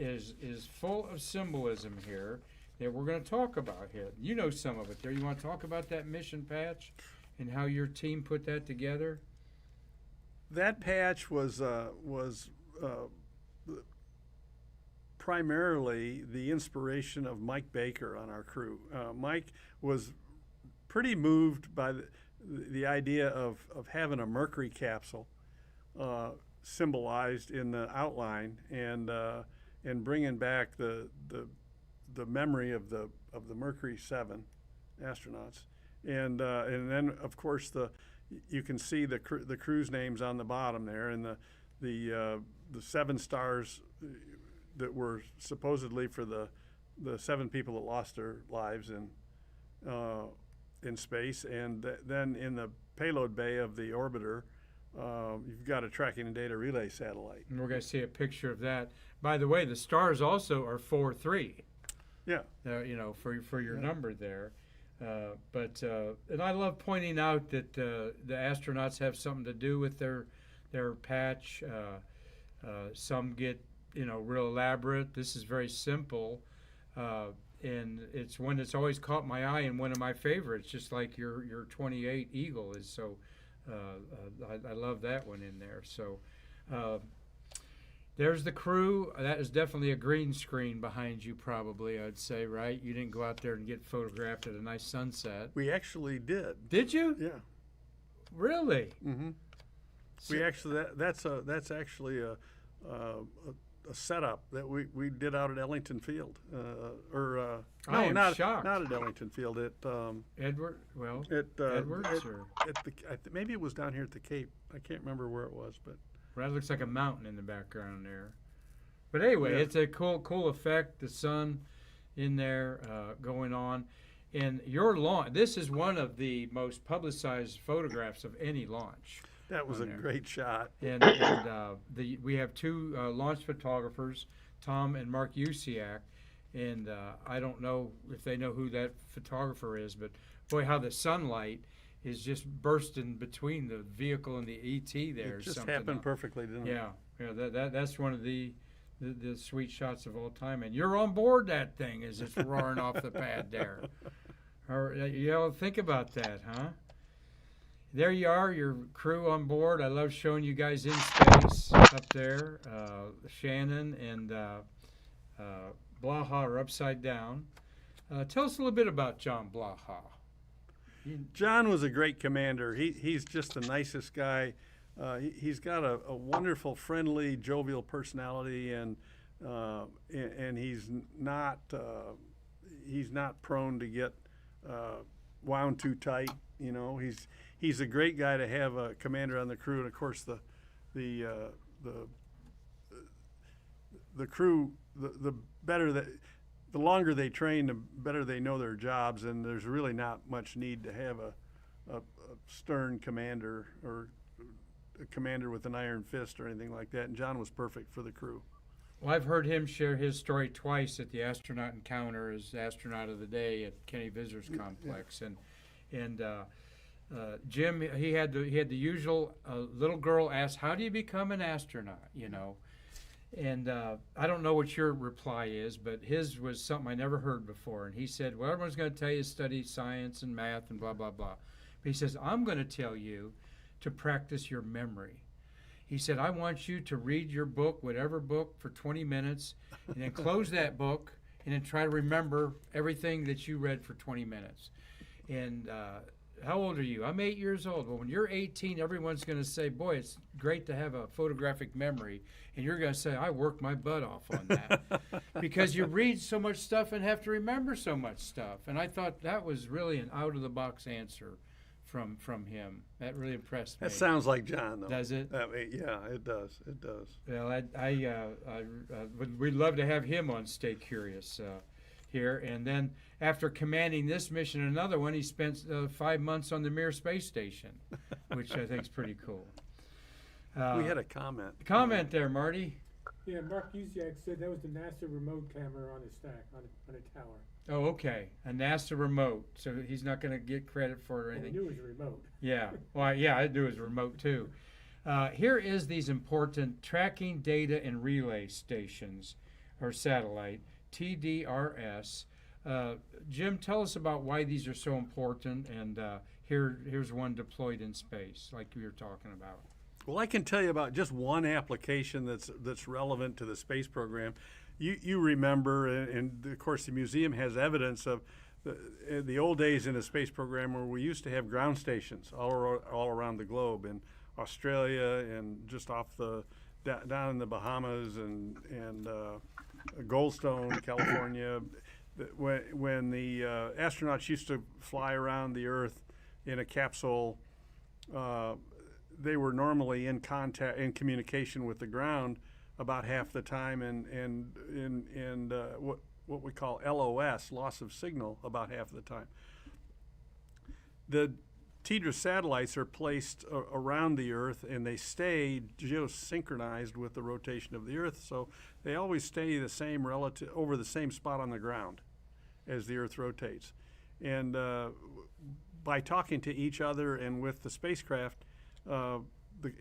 is full of symbolism here that we're going to talk about here. You know some of it there. You want to talk about that mission patch and how your team put that together? That patch was primarily the inspiration of Mike Baker on our crew. Mike was pretty moved by the idea of having a Mercury capsule symbolized in the outline, and bringing back the memory of the Mercury 7 astronauts, and then of course you can see the crew's names on the bottom there, and the 7 stars that were supposedly for the 7 people that lost their lives in space, and then in the payload bay of the orbiter, you've got a tracking and data relay satellite. And we're going to see a picture of that. By the way, the stars also are 4-3. Yeah. For your number there. And I love pointing out that the astronauts have something to do with their patch. Some get real elaborate. This is very simple, and it's one that's always caught my eye and one of my favorites. Just like your 28 Eagle is so. I love that one in there. So. There's the crew. That is definitely a green screen behind you, probably, I'd say, right? You didn't go out there and get photographed at a nice sunset. We actually did. Did you? Yeah. Really? Mm-hmm. We actually that's actually a setup that we did out at Ellington Field, shocked. Not at Ellington Field. At Edward. Well, Edwards, or maybe it was down here at the Cape. I can't remember where it was, but. That looks like a mountain in the background there. But anyway, It's a cool effect. The sun in there going on. And your launch, this is one of the most publicized photographs of any launch. That was a great shot. And we have 2 launch photographers, Tom and Mark Usiak. And I don't know if they know who that photographer is, but boy, how the sunlight is just bursting between the vehicle and the ET there. It just happened perfectly, didn't it? Yeah. That's one of the sweet shots of all time. And you're on board that thing as it's roaring off the pad there. Think about that, huh? There you are, your crew on board. I love showing you guys in space up there. Shannon and Blaha are upside down. Tell us a little bit about John Blaha. John was a great commander. He's just the nicest guy. He's got a wonderful, friendly, jovial personality, and he's not prone to get wound too tight. He's a great guy to have a commander on the crew, and of course the crew, the better that. The longer they train, the better they know their jobs, and there's really not much need to have a stern commander or a commander with an iron fist or anything like that. And John was perfect for the crew. Well, I've heard him share his story twice at the astronaut encounter as astronaut of the day at Kennedy Visitors Complex, and Jim, he had the usual little girl ask, "How do you become an astronaut?" And I don't know what your reply is, but his was something I never heard before. And he said, well, everyone's going to tell you to study science and math and blah, blah, blah. But he says, I'm going to tell you to practice your memory. He said, I want you to read your book, whatever book, for 20 minutes, and then close that book and then try to remember everything that you read for 20 minutes. And how old are you? I'm 8 years old. Well, when you're 18, everyone's going to say, boy, it's great to have a photographic memory. And you're going to say, I worked my butt off on that. Because you read so much stuff and have to remember so much stuff. And I thought that was really an out-of-the-box answer from him. That really impressed me. That sounds like John, though. Does it? Yeah, it does. It does. Well, we'd love to have him on Stay Curious here. And then after commanding this mission and another one, he spent 5 months on the Mir space station, which I think is pretty cool. We had a comment. Comment there, Marty. Yeah, Mark Uziak said that was the NASA remote camera on a stack, on a tower. Oh, okay. A NASA remote. So he's not going to get credit for it or I anything. knew it was a remote. Yeah. Well, yeah, I knew it was a remote too. Here is these important tracking data and relay stations, or satellite, TDRS. Jim, tell us about why these are so important, and here's one deployed in space, like we were talking about. Well, I can tell you about just one application that's relevant to the space program. You remember, and of course the museum has evidence of the old days in the space program where we used to have ground stations all around the globe, in Australia and just off down in the Bahamas and Goldstone, California. When the astronauts used to fly around the Earth in a capsule, they were normally in communication with the ground about half the time, and what we call LOS, loss of signal, about half the time. The TDRS satellites are placed around the Earth, and they stay geosynchronized with the rotation of the Earth, so they always stay the same over the same spot on the ground as the Earth rotates. And by talking to each other and with the spacecraft, the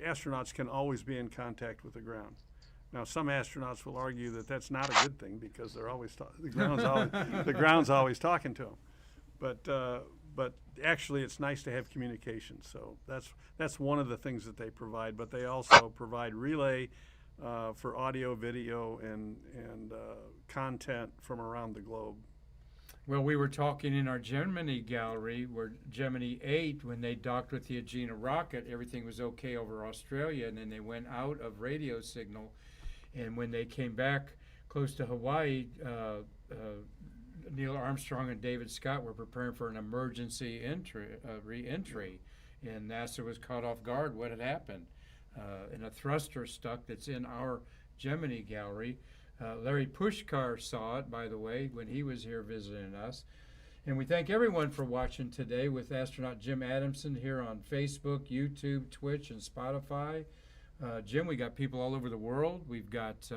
astronauts can always be in contact with the ground. Now, some astronauts will argue that that's not a good thing because they're always the ground's always talking to them. But actually, it's nice to have communication. So that's one of the things that they provide. But they also provide relay for audio, video, and content from around the globe. Well, we were talking in our Gemini gallery, where Gemini 8, when they docked with the Agena rocket, everything was okay over Australia, and then they went out of radio signal. And when they came back close to Hawaii, Neil Armstrong and David Scott were preparing for an emergency re-entry, and NASA was caught off guard. What had happened? And a thruster stuck that's in our Gemini gallery. Larry Pushkar saw it, by the way, when he was here visiting us. And we thank everyone for watching today with Astronaut Jim Adamson here on Facebook, YouTube, Twitch, and Spotify. Jim, we got people all over the world. We've got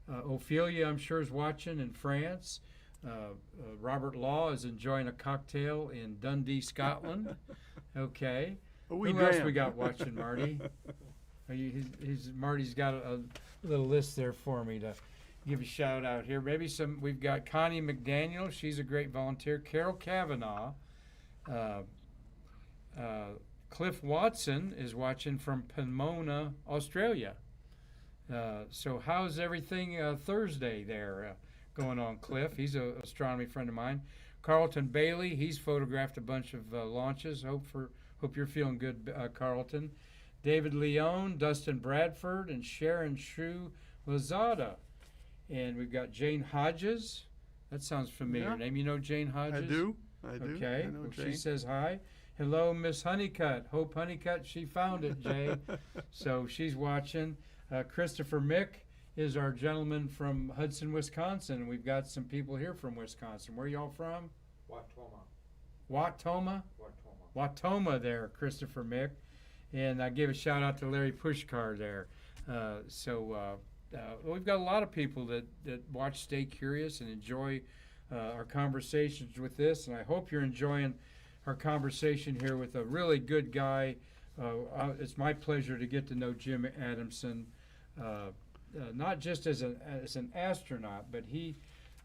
Ophelia, I'm sure, is watching in France. Robert Law is enjoying a cocktail in Dundee, Scotland. Okay. Who else we got watching, Marty? Marty's got a little list there for me to give a shout out here. We've got Connie McDaniel. She's a great volunteer. Carol Kavanaugh. Cliff Watson is watching from Pomona, Australia. So how's everything Thursday there going on, Cliff? He's an astronomy friend of mine. Carlton Bailey, he's photographed a bunch of launches. Hope you're feeling good, Carlton. David Leone, Dustin Bradford, and Sharon Shrew Lazada. And we've got Jane Hodges. That sounds familiar Yeah. name. You know Jane Hodges? I do. Okay. I know Well, Jane. she says hi. Hello, Miss Honeycutt. Hope Honeycutt, she found it, Jay. So she's watching. Christopher Mick is our gentleman from Hudson, Wisconsin. And we've got some people here from Wisconsin. Where y'all from? Watoma? Watoma there, Christopher Mick. And I give a shout out to Larry Pushkar there. We've got a lot of people that watch Stay Curious and enjoy our conversations with this. And I hope you're enjoying our conversation here with a really good guy. It's my pleasure to get to know Jim Adamson, not just as an astronaut, but he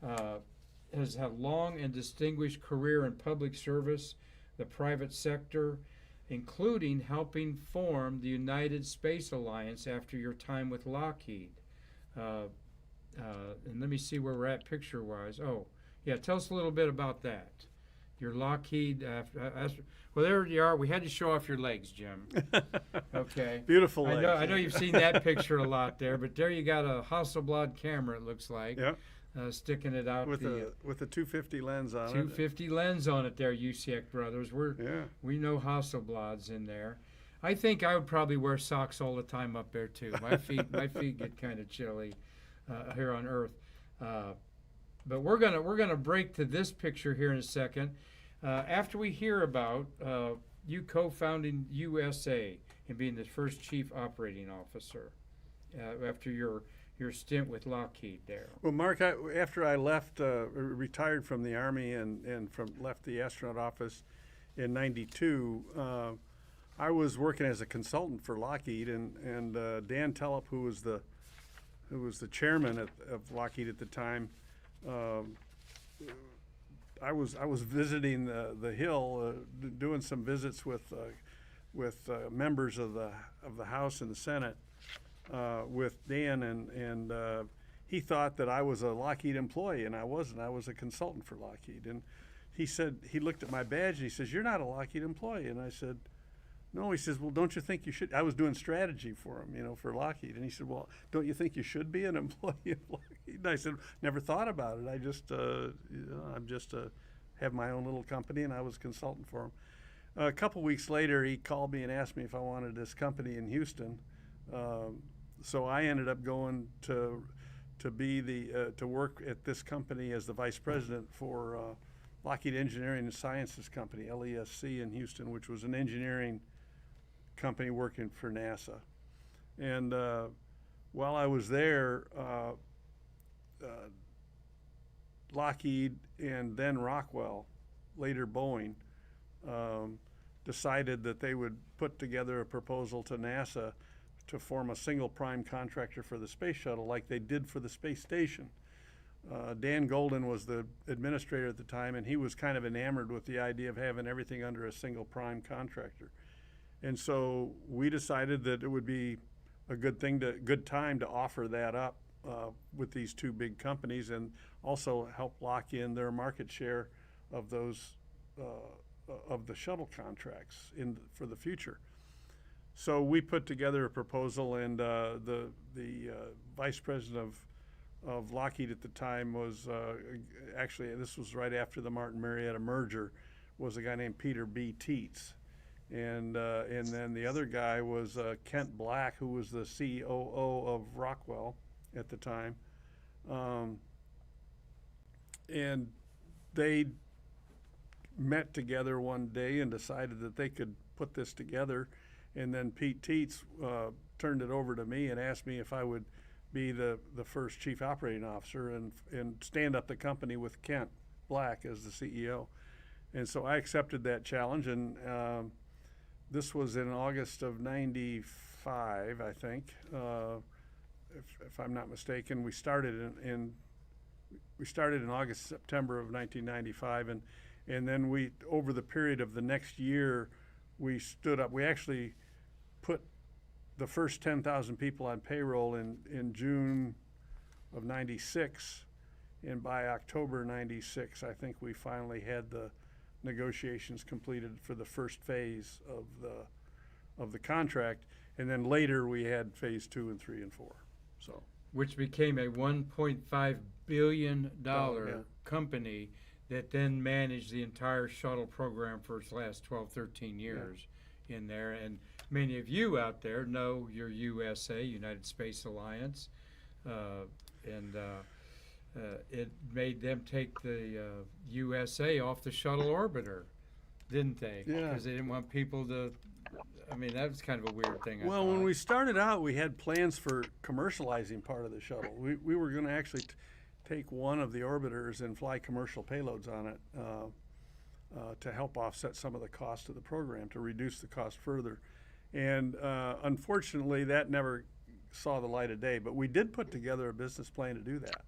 has had a long and distinguished career in public service, the private sector, including helping form the United Space Alliance after your time with Lockheed. And let me see where we're at picture-wise. Oh, yeah, tell us a little bit about that. Your Lockheed, well, there you are. We had to show off your legs, Jim. Okay. Beautiful I legs. know you've seen that picture a lot there, but there you got a Hasselblad camera, it looks like. Yeah. Sticking it out With a 250 lens on it. 250 lens on it there, UCEC brothers. We know Hasselblads in there. I think I would probably wear socks all the time up there too. My feet get kind of chilly here on Earth. But we're gonna break to this picture here in a second. After we hear about you co-founding USA and being the first chief operating officer after your stint with Lockheed there. Well, Mark, after I left, retired from the Army and left the astronaut office in '92, I was working as a consultant for Lockheed, and Dan Telep, who was the chairman of Lockheed at the time, I was visiting the Hill, doing some visits with members of the House and the Senate. With Dan, and he thought that I was a Lockheed employee, and I wasn't. I was a consultant for Lockheed. And he said, he looked at my badge and he says, "You're not a Lockheed employee." And I said, "No." He says, "Well, don't you think you should?" I was doing strategy for him, for Lockheed. And he said, "Well, don't you think you should be an employee of Lockheed?" And I said, "Never thought about it. I just, I'm just have my own little company," and I was a consultant for him. A couple weeks later, he called me and asked me if I wanted this company in Houston. So I ended up going to work at this company as the vice president for Lockheed Engineering and Sciences Company, LESC, in Houston, which was an engineering company working for NASA. And while I was there, Lockheed and then Rockwell, later Boeing, decided that they would put together a proposal to NASA to form a single prime contractor for the space shuttle like they did for the space station. Dan Golden was the administrator at the time, and he was kind of enamored with the idea of having everything under a single prime contractor. And so we decided that it would be a good time to offer that up with these two big companies, and also help lock in their market share of those of the shuttle contracts for the future. So we put together a proposal, and the vice president of Lockheed at the time was actually, this was right after the Martin Marietta merger, was a guy named Peter B. Teets, and then the other guy was Kent Black, who was the COO of Rockwell at the time, and they met together one day and decided that they could put this together. And then Pete Teets turned it over to me and asked me if I would be the first chief operating officer and stand up the company with Kent Black as the CEO. And so I accepted that challenge, and this was in August of '95, I think, if I'm not mistaken. We started in August, September of 1995, and then we, over the period of the next year, we stood up. We actually put the first 10,000 people on payroll in June of '96, and by October '96, I think we finally had the negotiations completed for the first phase of the contract, and then later we had phase 2 and 3 and 4. So, which became a $1.5 billion yeah. company that then managed the entire shuttle program for its last 12, 13 years in there. And many of you out there know your USA, United Space Alliance, and it made them take the USA off the shuttle orbiter, didn't they? Yeah. Because they didn't want people to, I mean, that was kind of a weird thing. Well, when we started out, we had plans for commercializing part of the shuttle. We were going to actually take one of the orbiters and fly commercial payloads on it to help offset some of the cost of the program, to reduce the cost further. And unfortunately, that never saw the light of day. But we did put together a business plan to do that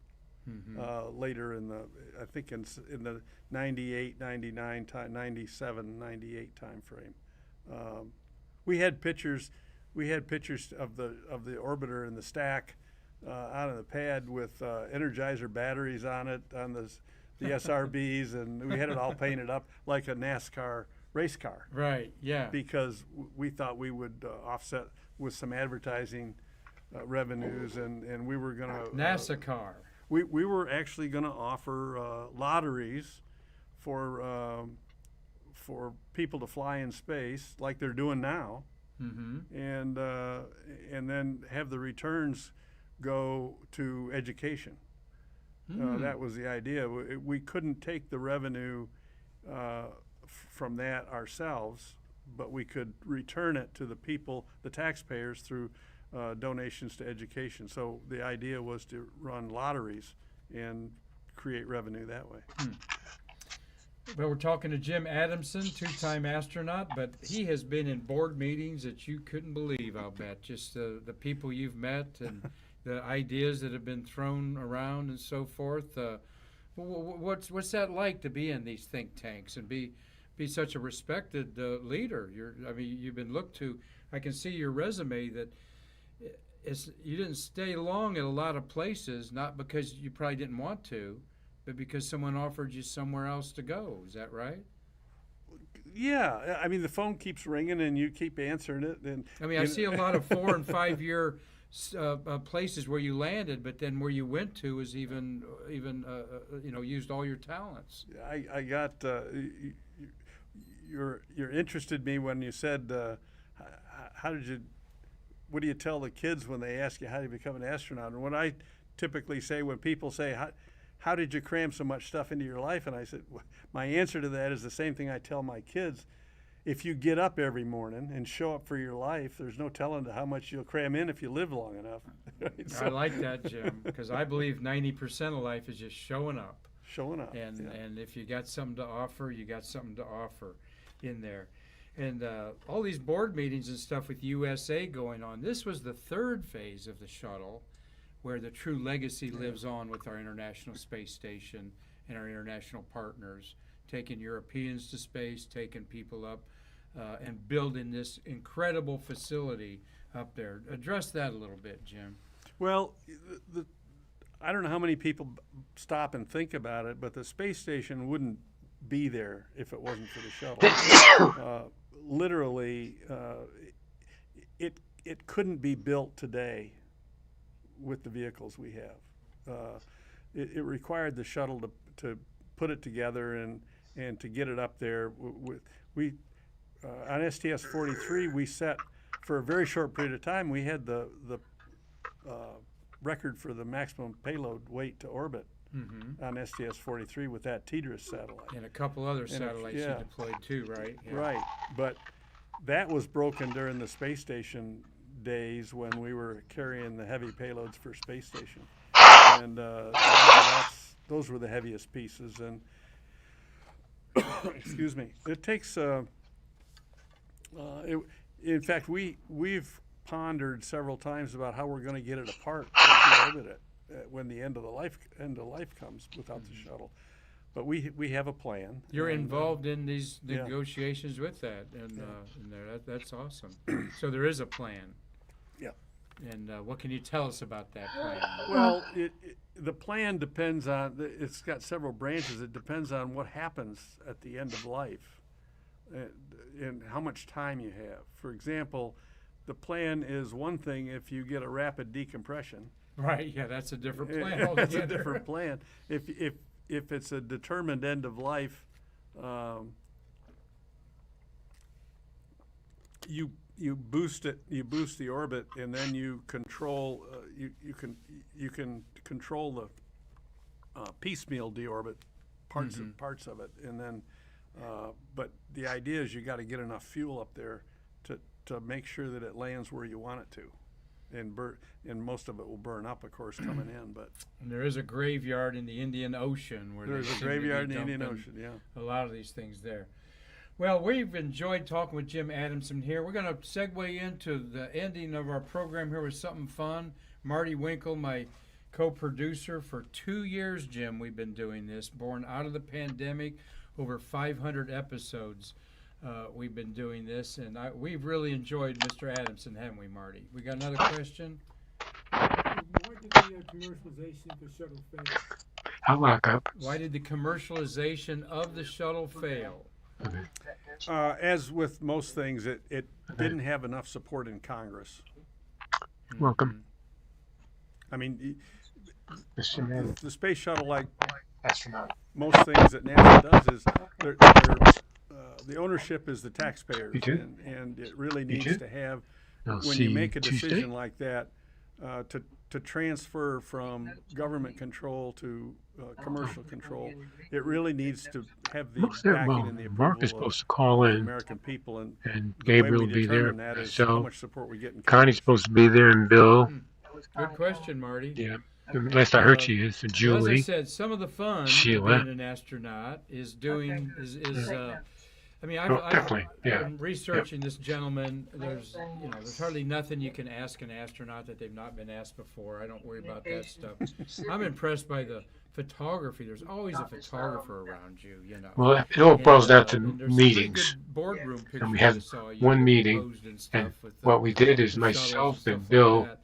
later in the, I think in the 98, 99, 97, 98 time frame. We had pictures of the orbiter in the stack out of the pad with Energizer batteries on it, on the SRBs, and we had it all painted up like a NASCAR race car. Right, yeah. Because we thought we would offset with some advertising revenues, and we were going to NASA car. We were actually going to offer lotteries for people to fly in space, like they're doing now, and then have the returns go to education. That was the idea. We couldn't take the revenue from that ourselves, but we could return it to the people, the taxpayers, through donations to education. So the idea was to run lotteries and create revenue that way. Well, we're talking to Jim Adamson, two-time astronaut, but he has been in board meetings that you couldn't believe, I'll bet. Just the people you've met and the ideas that have been thrown around and so forth. What's that like to be in these think tanks and be such a respected leader? You've been looked to. I can see your resume that you didn't stay long at a lot of places, not because you probably didn't want to, but because someone offered you somewhere else to go. Is that right? Yeah, I mean the phone keeps ringing and you keep answering it. And I see a lot of 4 and 5 year places where you landed, but then where you went to was even used all your talents. I got you're interested me when you said what do you tell the kids when they ask you how do you become an astronaut? And what I typically say when people say how did you cram so much stuff into your life? And I said, my answer to that is the same thing I tell my kids. If you get up every morning and show up for your life, there's no telling how much you'll cram in if you live long enough. So, I like that, Jim, because I believe 90% of life is just showing up. Showing up. And if you got something to offer, you got something to offer in there. And all these board meetings and stuff with USA going on, this was the third phase of the shuttle, where the true legacy lives on with our International Space Station and our international partners, taking Europeans to space, taking people up, and building this incredible facility up there. Address that a little bit, Jim. Well, I don't know how many people stop and think about it, but the space station wouldn't be there if it wasn't for the shuttle. Literally, it couldn't be built today with the vehicles we have. It required the shuttle to put it together and to get it up there. On STS-43, we set, for a very short period of time, we had the record for the maximum payload weight to orbit on STS-43 with that TDRS satellite. And a couple other satellites you deployed too, right? Yeah. Right, but that was broken during the space station days when we were carrying the heavy payloads for space station, and those were the heaviest pieces. And excuse me, it takes. In fact, we've pondered several times about how we're going to get it apart to orbit it when the end of life comes without the shuttle. But we have a plan. You're involved in these negotiations with that, and that's awesome. So there is a plan. Yeah. And what can you tell us about that plan? Well, the plan depends on, it's got several branches. It depends on what happens at the end of life and how much time you have. For example, the plan is one thing if you get a rapid decompression. Right, yeah, that's a different plan altogether. That's a different plan. If it's a determined end of life, you boost it, you boost the orbit, and then you control. You can control the piecemeal deorbit parts of it, and then. But the idea is you got to get enough fuel up there to make sure that it lands where you want it to. And most of it will burn up, of course, coming in. But and there is a graveyard in the Indian Ocean where there's a graveyard in the Indian Ocean. Yeah, a lot of these things there. Well, we've enjoyed talking with Jim Adamson here. We're going to segue into the ending of our program here with something fun. Marty Winkle, my co-producer for 2 years, Jim, we've been doing this. Born out of the pandemic, over 500 episodes. We've been doing this, and we've really enjoyed Mr. Adamson, haven't we, Marty? We got another question? More did the commercialization of the shuttle fail? I'll lock up. Why did the commercialization of the shuttle fail? Okay. As with most things, it didn't have enough support in Congress. Welcome. I mean, Mr. Man, the space shuttle, like astronaut. most things that NASA does, is the ownership is the taxpayers, You too? and it really You needs too? to have, I'll when see you make a Tuesday. decision like that, to transfer from government control to commercial control, it really needs to have the Looks there. backing Well, and the Mark is approval of supposed to call the in, American people, and and the way Gabriel we will be there. determine that is how So much support we get in Connie's Congress. supposed to be there, and Bill. Good question, Marty. Yeah. Last I heard, she is. And Well, as I Julie. said, some of the fun of Sheila. being an astronaut is doing I mean, Oh, definitely. Yeah. been researching this gentleman. There's hardly nothing you can ask an astronaut that they've not been asked before. I don't worry about that stuff. I'm impressed by the photography. There's always a photographer around you, you know. Well, it all boils down to And there's some pretty meetings. good boardroom pictures And we had I saw you one meeting, posed and And stuff with what we did is the myself shuttles and stuff Bill like that.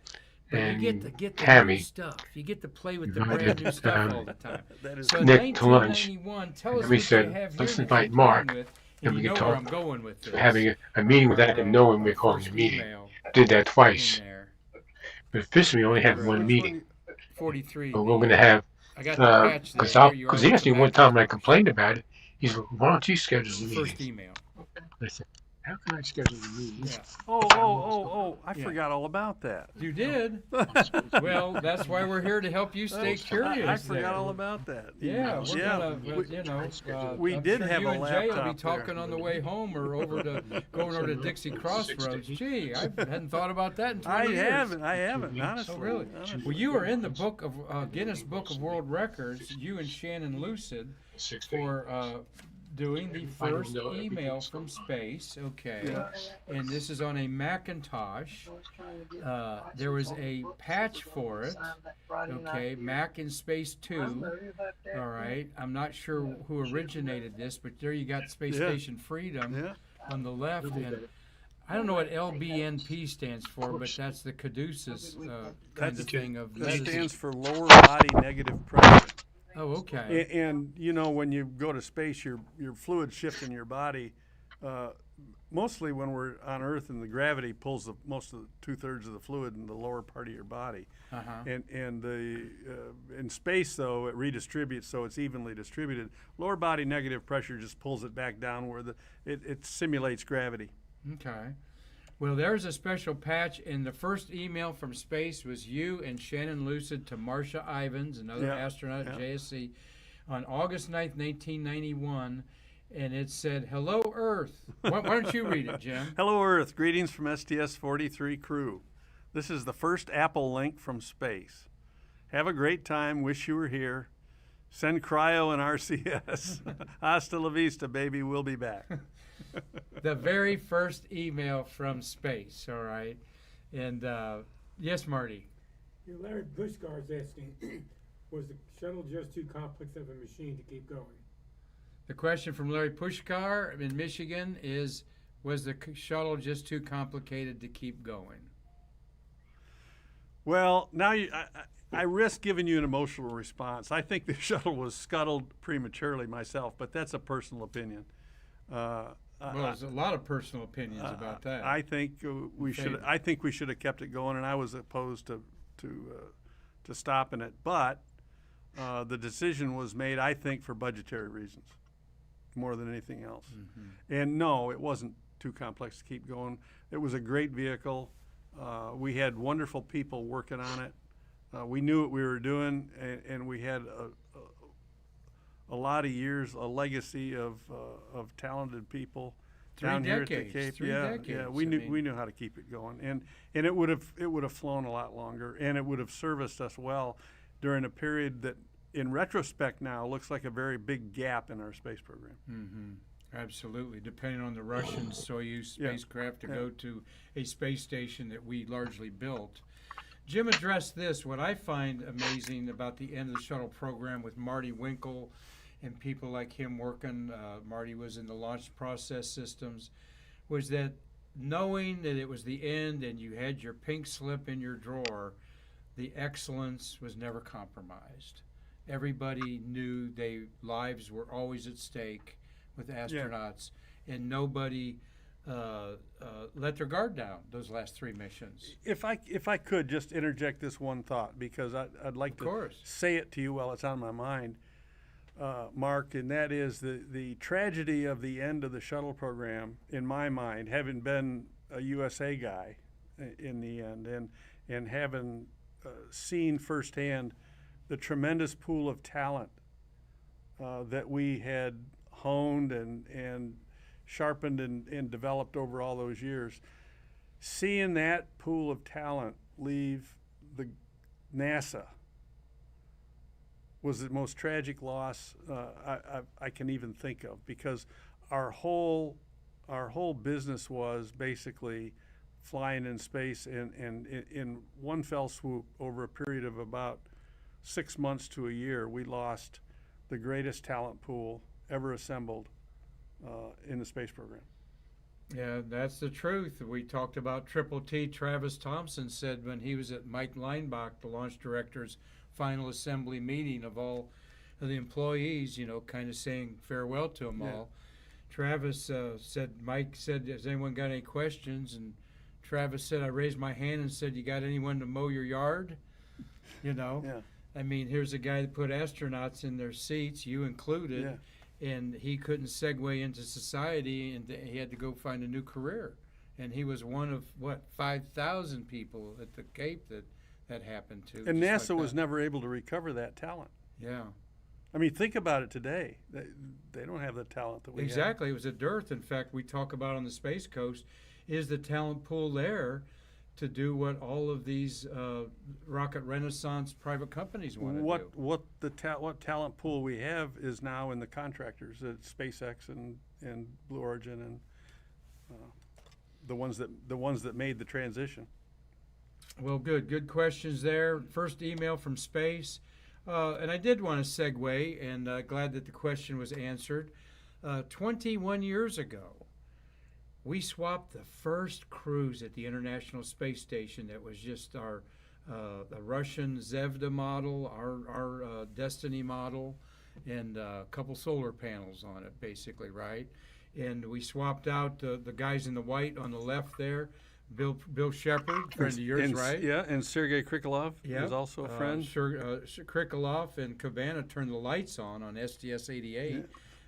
But and you get the new Tammy stuff. You get to play with the invited, brand new stuff all the time. That is So in Nick to lunch. 1991, tell us And we what said, you have here let's that invite you're playing Mark, with, and and we you can know where talk I'm going with this. having a meeting without him knowing we're calling First a meeting. email Did that in twice. there. But officially, we only had Which one meeting. 43. But we're going to have, I got the patch there. because he asked me one time when I complained about it, he's like, why don't you schedule the First meeting? email. I said, how can I schedule the meeting? Yeah. I Yeah. forgot all about that. You did. Well, that's why we're here to help you stay curious. I forgot there. all about that. Yeah, we're gonna, we I'm did sure have you a and Jay will be laptop there. talking on the way home or going over to Dixie Crossroads. Gee, I hadn't thought about that in 20 years. I haven't, honestly. Oh, really? honestly. Well, you were in the book of Guinness Book of World Records, you and Shannon Lucid, for doing the first email from space. Okay. Yeah. And this is on a Macintosh. There was a patch for it. Okay, Mac in Space 2. All right. I'm not sure who originated this, but there you got Space Yeah. Station Freedom Yeah. on the left. And I don't know what LBNP stands for, but that's the Caduceus kind of thing of That medicine. stands for lower body negative pressure. Oh, okay. And you know, when you go to space, your fluid shift in your body. Mostly when we're on Earth, and the gravity pulls most of the 2/3 of the fluid in the lower part of your body. Uh-huh. And the in space though it redistributes, so it's evenly distributed. Lower body negative pressure just pulls it back down where it simulates gravity. Okay. Well, there's a special patch, and the first email from space was you and Shannon Lucid to Marcia Ivins, another Yeah, astronaut at yeah. JSC, on August 9th, 1991, and it said, "Hello, Earth." Why don't you read it, Jim? Hello Earth, greetings from STS-43 crew. This is the first Apple link from space. Have a great time, wish you were here. Send cryo and RCS. Hasta la vista, baby, we'll be back. The very first email from space, all right? And, yes, Marty. Larry Bushgar is asking, was the shuttle just too complex of a machine to keep going? The question from Larry Pushkar in Michigan is, was the shuttle just too complicated to keep going? Well, now I risk giving you an emotional response. I think the shuttle was scuttled prematurely myself, but that's a personal opinion. Well, there's a lot of personal opinions about that. I think we should. Favor. I think we should have kept it going, and I was opposed to stopping it. But the decision was made, I think, for budgetary reasons, more than anything else. Mm-hmm. And no, it wasn't too complex to keep going. It was a great vehicle. We had wonderful people working on it. We knew what we were doing, and we had a lot of years, a legacy of talented people down here at the Cape. Three decades. We knew how to keep it going, and it would have flown a lot longer, and it would have serviced us well during a period that, in retrospect, now looks like a very big gap in our space program. Mm-hmm. Absolutely, depending on the Russian Soyuz Yeah. spacecraft to Yeah. go to a space station that we largely built. Jim addressed this. What I find amazing about the end of the shuttle program with Marty Winkle and people like him working, Marty was in the launch process systems, was that knowing that it was the end and you had your pink slip in your drawer the excellence was never compromised. Everybody knew lives were always at stake with astronauts, and nobody let their guard down those last 3 missions. If I could just interject this one thought, because I'd like to say it to you while it's on my mind, Mark, and that is the tragedy of the end of the shuttle program, in my mind, having been a USA guy in the end, and having seen firsthand the tremendous pool of talent that we had honed and sharpened and developed over all those years. Seeing that pool of talent leave the NASA was the most tragic loss I can even think of, because our whole business was basically flying in space, and in one fell swoop over a period of about 6 months to a year, we lost the greatest talent pool ever assembled in the space program. Yeah, that's the truth. We talked about Triple T. Travis Thompson said when he was at Mike Leinbach, the launch director's final assembly meeting of all of the employees, kind of saying farewell to them all. Travis said, Mike said, has anyone got any questions? And Travis said, I raised my hand and said, you got anyone to mow your yard? Yeah. I mean, here's a guy that put astronauts in their seats, you included, and he couldn't segue into society, and he had to go find a new career. And he was one of, 5,000 people at the Cape that happened to. And NASA was never able to recover that talent. Yeah. I mean, think about it today. They don't have the talent that we have. Exactly. It was a dearth. In fact, we talk about on the Space Coast, is the talent pool there to do what all of these rocket renaissance private companies want to do? What talent pool we have is now in the contractors at SpaceX and Blue Origin, and the ones that made the transition. Well, good questions there. First email from space, and I did want to segue, and glad that the question was answered. 21 years ago, we swapped the first cruise at the International Space Station. That was just our the Russian Zvezda model, our Destiny model, and a couple solar panels on it, basically, right? And we swapped out the guys in the white on the left there. Bill Shepard, friend of yours, right? Yeah, and Sergei Krikalev was also a friend. Krikalev and Cabana turned the lights on STS-28.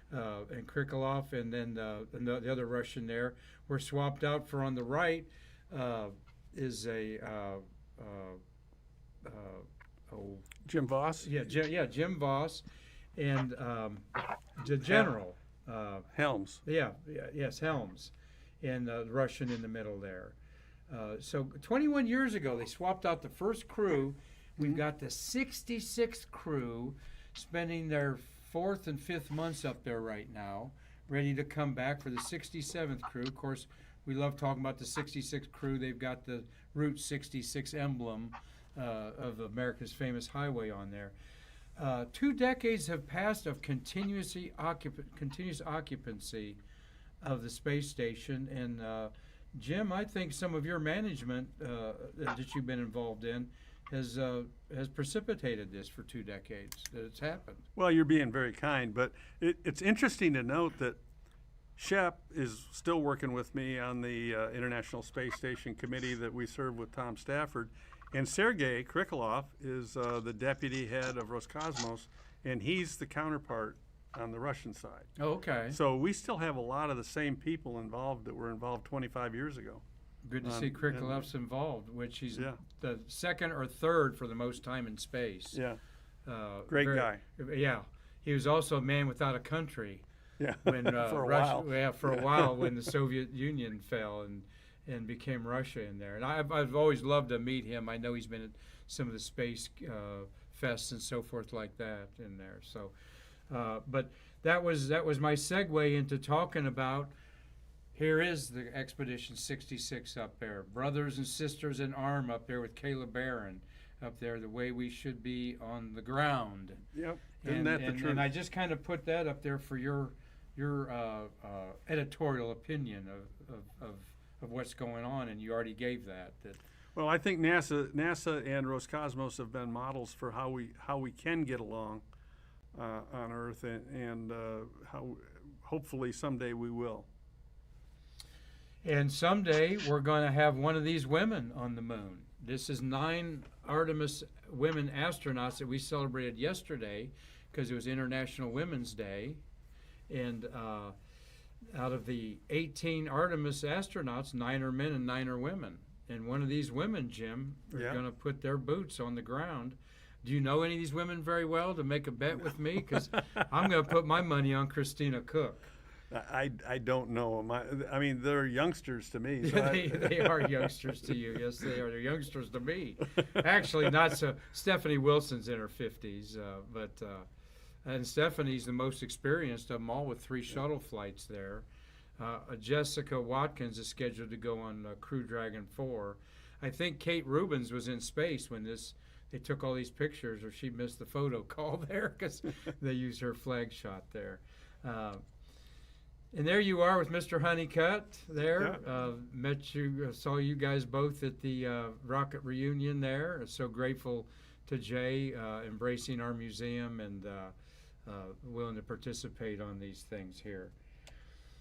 And Krikalev and then the other Russian there were swapped out for on the right is a Jim Voss. Jim Voss and the general Helms. Helms, and the Russian in the middle there. So 21 years ago they swapped out the first crew. We've got the 66th crew spending their 4th and 5th months up there right now, ready to come back for the 67th crew. Of course, we love talking about the 66th crew. They've got the Route 66 emblem of America's famous highway on there. 2 decades have passed of continuous occupancy of the space station. And Jim, I think some of your management that you've been involved in has precipitated this for 2 decades that it's happened. Well, you're being very kind, but it's interesting to note that Shep is still working with me on the International Space Station Committee that we serve with Tom Stafford, and Sergei Krikalev is the deputy head of Roscosmos, and he's the counterpart on the Russian side. Oh, okay. So we still have a lot of the same people involved that were involved 25 years ago. Good to see Krikalev's involved, which he's the 2nd or 3rd for the most time in space. Yeah. Great guy. Yeah. He was also a man without a country. Yeah. When for a Russia, while. Yeah, for a while when the Soviet Union fell and became Russia in there. And I've always loved to meet him. I know he's been at some of the space fests and so forth like that in there. So, but that was my segue into talking about. Here is the Expedition 66 up there. Brothers and sisters in arm up there with Caleb Barron up there, the way we should be on the ground. Yep. Isn't that the truth? And I just kind of put that up there for your editorial opinion of what's going on, and you already gave that. Well, I think NASA and Roscosmos have been models for how we can get along on Earth, and how hopefully someday we will. And someday we're going to have one of these women on the moon. This is 9 Artemis women astronauts that we celebrated yesterday because it was International Women's Day. And out of the 18 Artemis astronauts, 9 are men and 9 are women. And one of these women, Jim, are Yeah. going to put their boots on the ground. Do you know any of these women very well to make a bet with me? Because I'm going to put my money on Christina Cook. I don't know them. I mean, they're youngsters to me. So They are youngsters to you. Yes, they are. They're youngsters to me. Actually, not so. Stephanie Wilson's in her 50s, and Stephanie's the most experienced of them all with 3 shuttle flights there. Jessica Watkins is scheduled to go on Crew Dragon 4. I think Kate Rubins was in space when they took all these pictures, or she missed the photo call there because they used her flag shot there. And there you are with Mr. Honeycutt there. Yeah. Met you, saw you guys both at the rocket reunion there. So grateful to Jay embracing our museum and willing to participate on these things here.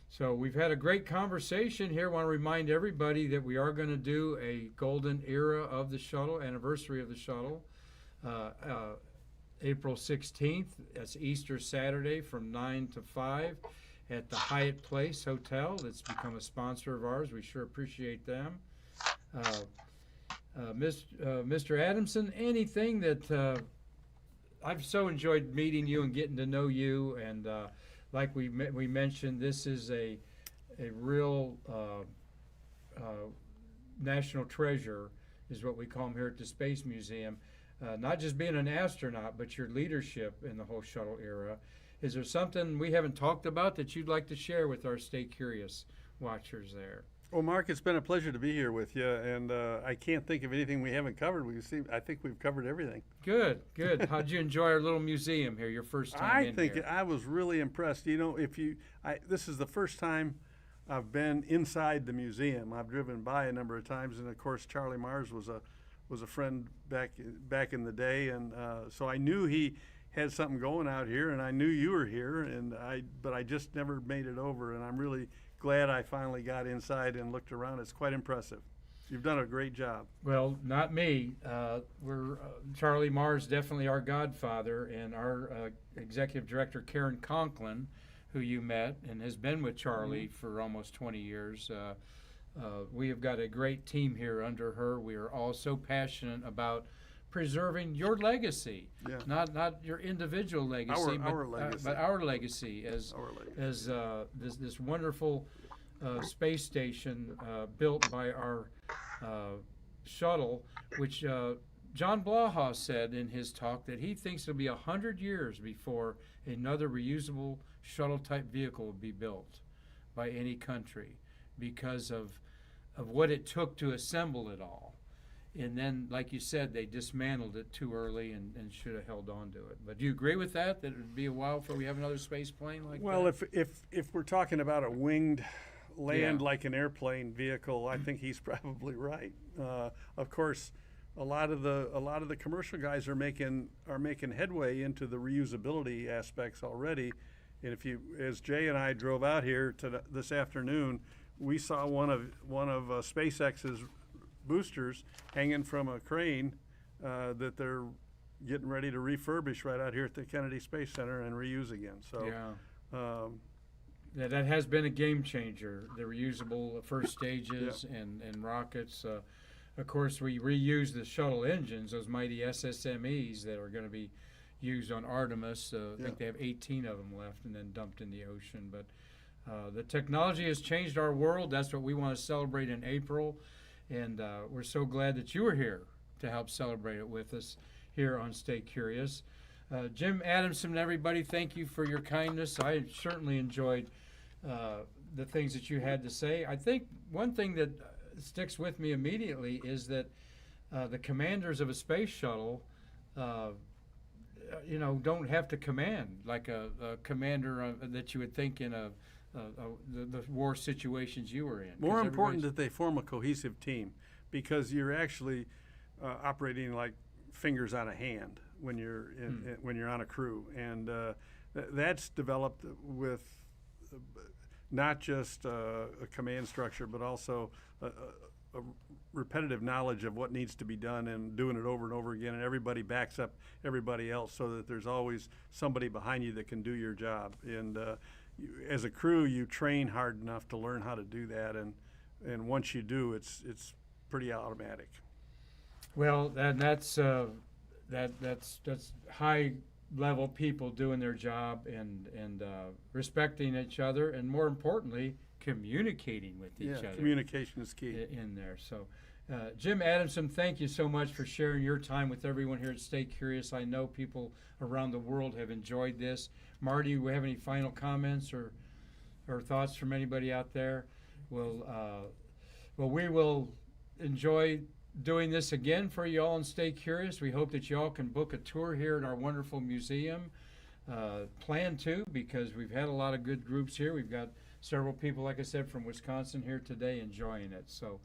So we've had a great conversation here. I want to remind everybody that we are going to do a golden era of the shuttle, anniversary of the shuttle, April 16th. That's Easter Saturday from 9 to 5 at the Hyatt Place Hotel. That's become a sponsor of ours. We sure appreciate them. Mr. Adamson, anything that I've so enjoyed meeting you and getting to know you, and like we mentioned, this is a real national treasure, is what we call them here at the Space Museum. Not just being an astronaut, but your leadership in the whole shuttle era. Is there something we haven't talked about that you'd like to share with our Stay Curious watchers there? Well, Mark, it's been a pleasure to be here with you, and I can't think of anything we haven't covered. I think we've covered everything. Good. How'd you enjoy our little museum here, your first time in here? I think I was really impressed. You know, this is the first time I've been inside the museum. I've driven by a number of times, and of course, Charlie Mars was a friend back in the day, and so I knew he had something going out here, and I knew you were here, but I just never made it over, and I'm really glad I finally got inside and looked around. It's quite impressive. You've done a great job. Well, not me. We're Charlie Mars, definitely our godfather, and our executive director, Karen Conklin, who you met and has been with Charlie for almost 20 years. We have got a great team here under her. We are all so passionate about preserving your legacy, Yeah. not your individual legacy, Our legacy. but our legacy as this wonderful space station built by our shuttle, which John Blaha said in his talk that he thinks it'll be 100 years before another reusable shuttle-type vehicle will be built by any country because of what it took to assemble it all. And then, like you said, they dismantled it too early and should have held on to it. But do you agree with that it would be a while before we have another space plane like that? Well, if we're talking about a winged land like an airplane vehicle, I think he's probably right. Of course, a lot of the commercial guys are making headway into the reusability aspects already. And as Jay and I drove out here this afternoon, we saw one of SpaceX's boosters hanging from a crane that they're getting ready to refurbish right out here at the Kennedy Space Center and reuse again. So that has been a game changer, the reusable first stages and rockets. Of course, we reuse the shuttle engines, those mighty SSMEs that are going to be used on Artemis. I think they have 18 of them left and then dumped in the ocean. But the technology has changed our world. That's what we want to celebrate in April. And we're so glad that you were here to help celebrate it with us here on Stay Curious. Jim Adamson, everybody, thank you for your kindness. I certainly enjoyed the things that you had to say. I think one thing that sticks with me immediately is that the commanders of a space shuttle, don't have to command like a commander that you would think in the war situations you were in. More important that they form a cohesive team, because you're actually operating like fingers on a hand when you're when you're on a crew, and that's developed with not just a command structure, but also a repetitive knowledge of what needs to be done and doing it over and over again, and everybody backs up everybody else so that there's always somebody behind you that can do your job. And as a crew, you train hard enough to learn how to do that, and once you do, it's pretty automatic. Well, and that's high level people doing their job and respecting each other, and more importantly, communicating with each other. Communication is key. In there. So, Jim Adamson, thank you so much for sharing your time with everyone here at Stay Curious. I know people around the world have enjoyed this. Marty, do we have any final comments or thoughts from anybody out there? Well, we will enjoy doing this again for you all and Stay Curious. We hope that you all can book a tour here in our wonderful museum. Plan to, because we've had a lot of good groups here. We've got several people, like I said, from Wisconsin here today enjoying it. So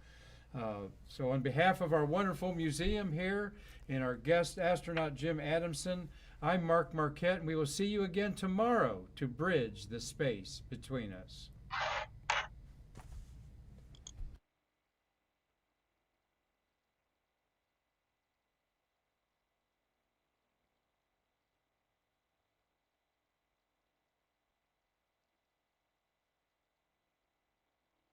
on behalf of our wonderful museum here and our guest astronaut Jim Adamson, I'm Mark Marquette, and we will see you again tomorrow to bridge the space between us.